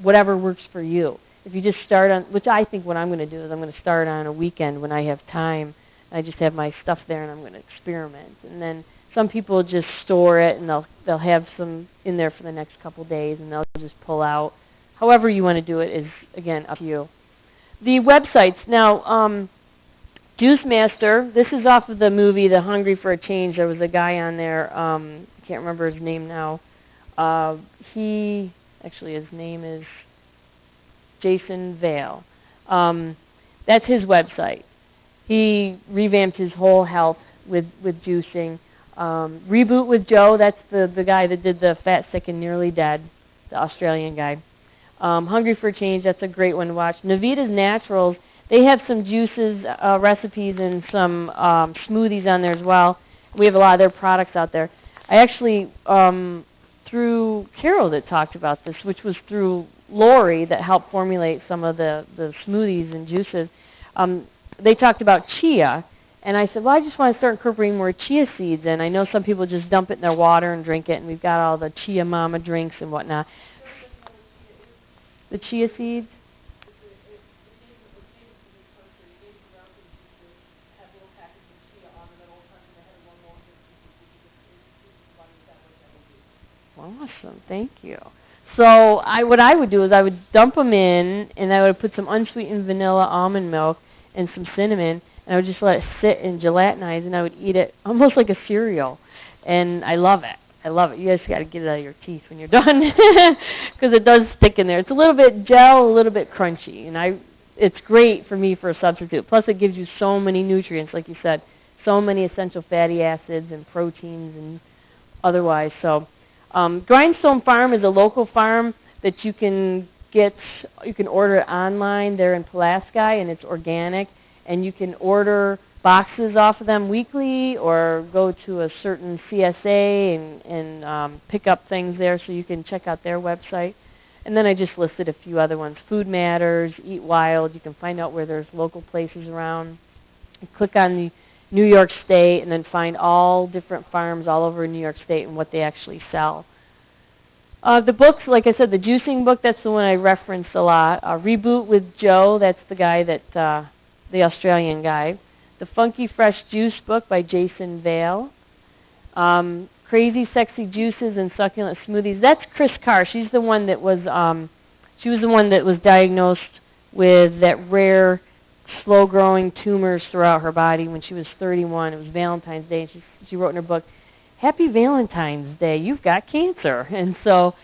whatever works for you. If you just start on, which I think what I'm going to do is I'm going to start on a weekend when I have time. I just have my stuff there and I'm going to experiment. And then some people just store it and they'll have some in there for the next couple days and they'll just pull out. However you want to do it is, again, up to you. The websites. Now, Juice Master, this is off of the movie The Hungry for a Change. There was a guy on there, I can't remember his name now. His name is Jason Vale. That's his website. He revamped his whole health with juicing. Reboot with Joe, that's the guy that did the Fat, Sick, and Nearly Dead, the Australian guy. Hungry for a Change, that's a great one to watch. Navita's Naturals, they have some juices, recipes, and some smoothies on there as well. We have a lot of their products out there. I actually, through Carol that talked about this, which was through Lori that helped formulate some of the smoothies and juices, they talked about chia. And I said, well, I just want to start incorporating more chia seeds. And I know some people just dump it in their water and drink it, and we've got all the Chia Mama drinks and whatnot. The chia seeds? Awesome, thank you. So what I would do is I would dump them in, and I would put some unsweetened vanilla almond milk and some cinnamon, and I would just let it sit and gelatinize, and I would eat it almost like a cereal. And I love it. I love it. You guys got to get it out of your teeth when you're done, because it does stick in there. It's a little bit gel, a little bit crunchy, and it's great for me for a substitute. Plus, it gives you so many nutrients, like you said, so many essential fatty acids and proteins and otherwise. So. Grindstone Farm is a local farm that you can order online. They're in Pulaski, and it's organic, and you can order boxes off of them weekly or go to a certain CSA and pick up things there, so you can check out their website. And then I just listed a few other ones. Food Matters, Eat Wild. You can find out where there's local places around. You click on the New York State, and then find all different farms all over New York State and what they actually sell. The books, like I said, the juicing book, that's the one I referenced a lot. Reboot with Joe, that's the guy that the Australian guy. The Funky Fresh Juice book by Jason Vale. Crazy Sexy Juices and Succulent Smoothies. That's Chris Carr. She's the one that was she was the one that was diagnosed with that rare slow-growing tumors throughout her body when she was 31. It was Valentine's Day, and she wrote in her book, "Happy Valentine's Day, you've got cancer." And so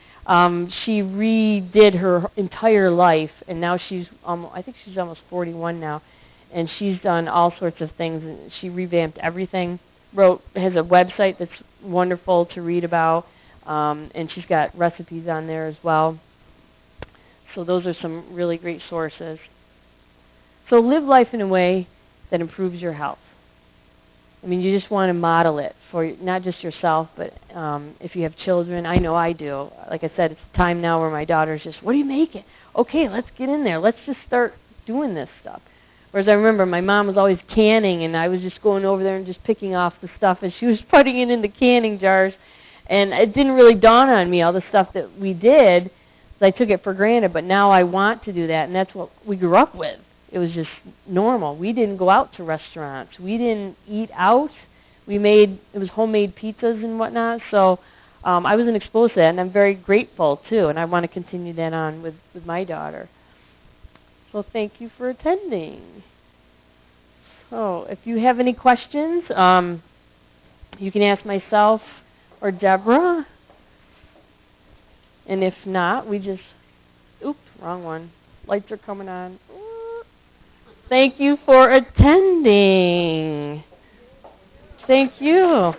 she redid her entire life, and now she's I think she's almost 41 now, and she's done all sorts of things. And she revamped everything. Has a website that's wonderful to read about, and she's got recipes on there as well. So those are some really great sources. So live life in a way that improves your health. I mean, you just want to model it for not just yourself, but if you have children. I know I do. Like I said, it's time now where my daughter's just, "What are you making?" "Okay, let's get in there. Let's just start doing this stuff." Whereas I remember my mom was always canning, and I was just going over there and just picking off the stuff as she was putting it in the canning jars. And it didn't really dawn on me, all the stuff that we did. I took it for granted, but now I want to do that, and that's what we grew up with. It was just normal. We didn't go out to restaurants. We didn't eat out. It was homemade pizzas and whatnot, so I wasn't exposed to that, and I'm very grateful, too, and I want to continue that on with my daughter. So thank you for attending. So if you have any questions, you can ask myself or Deborah. And if not, oops, wrong one. Lights are coming on. Thank you for attending. Thank you.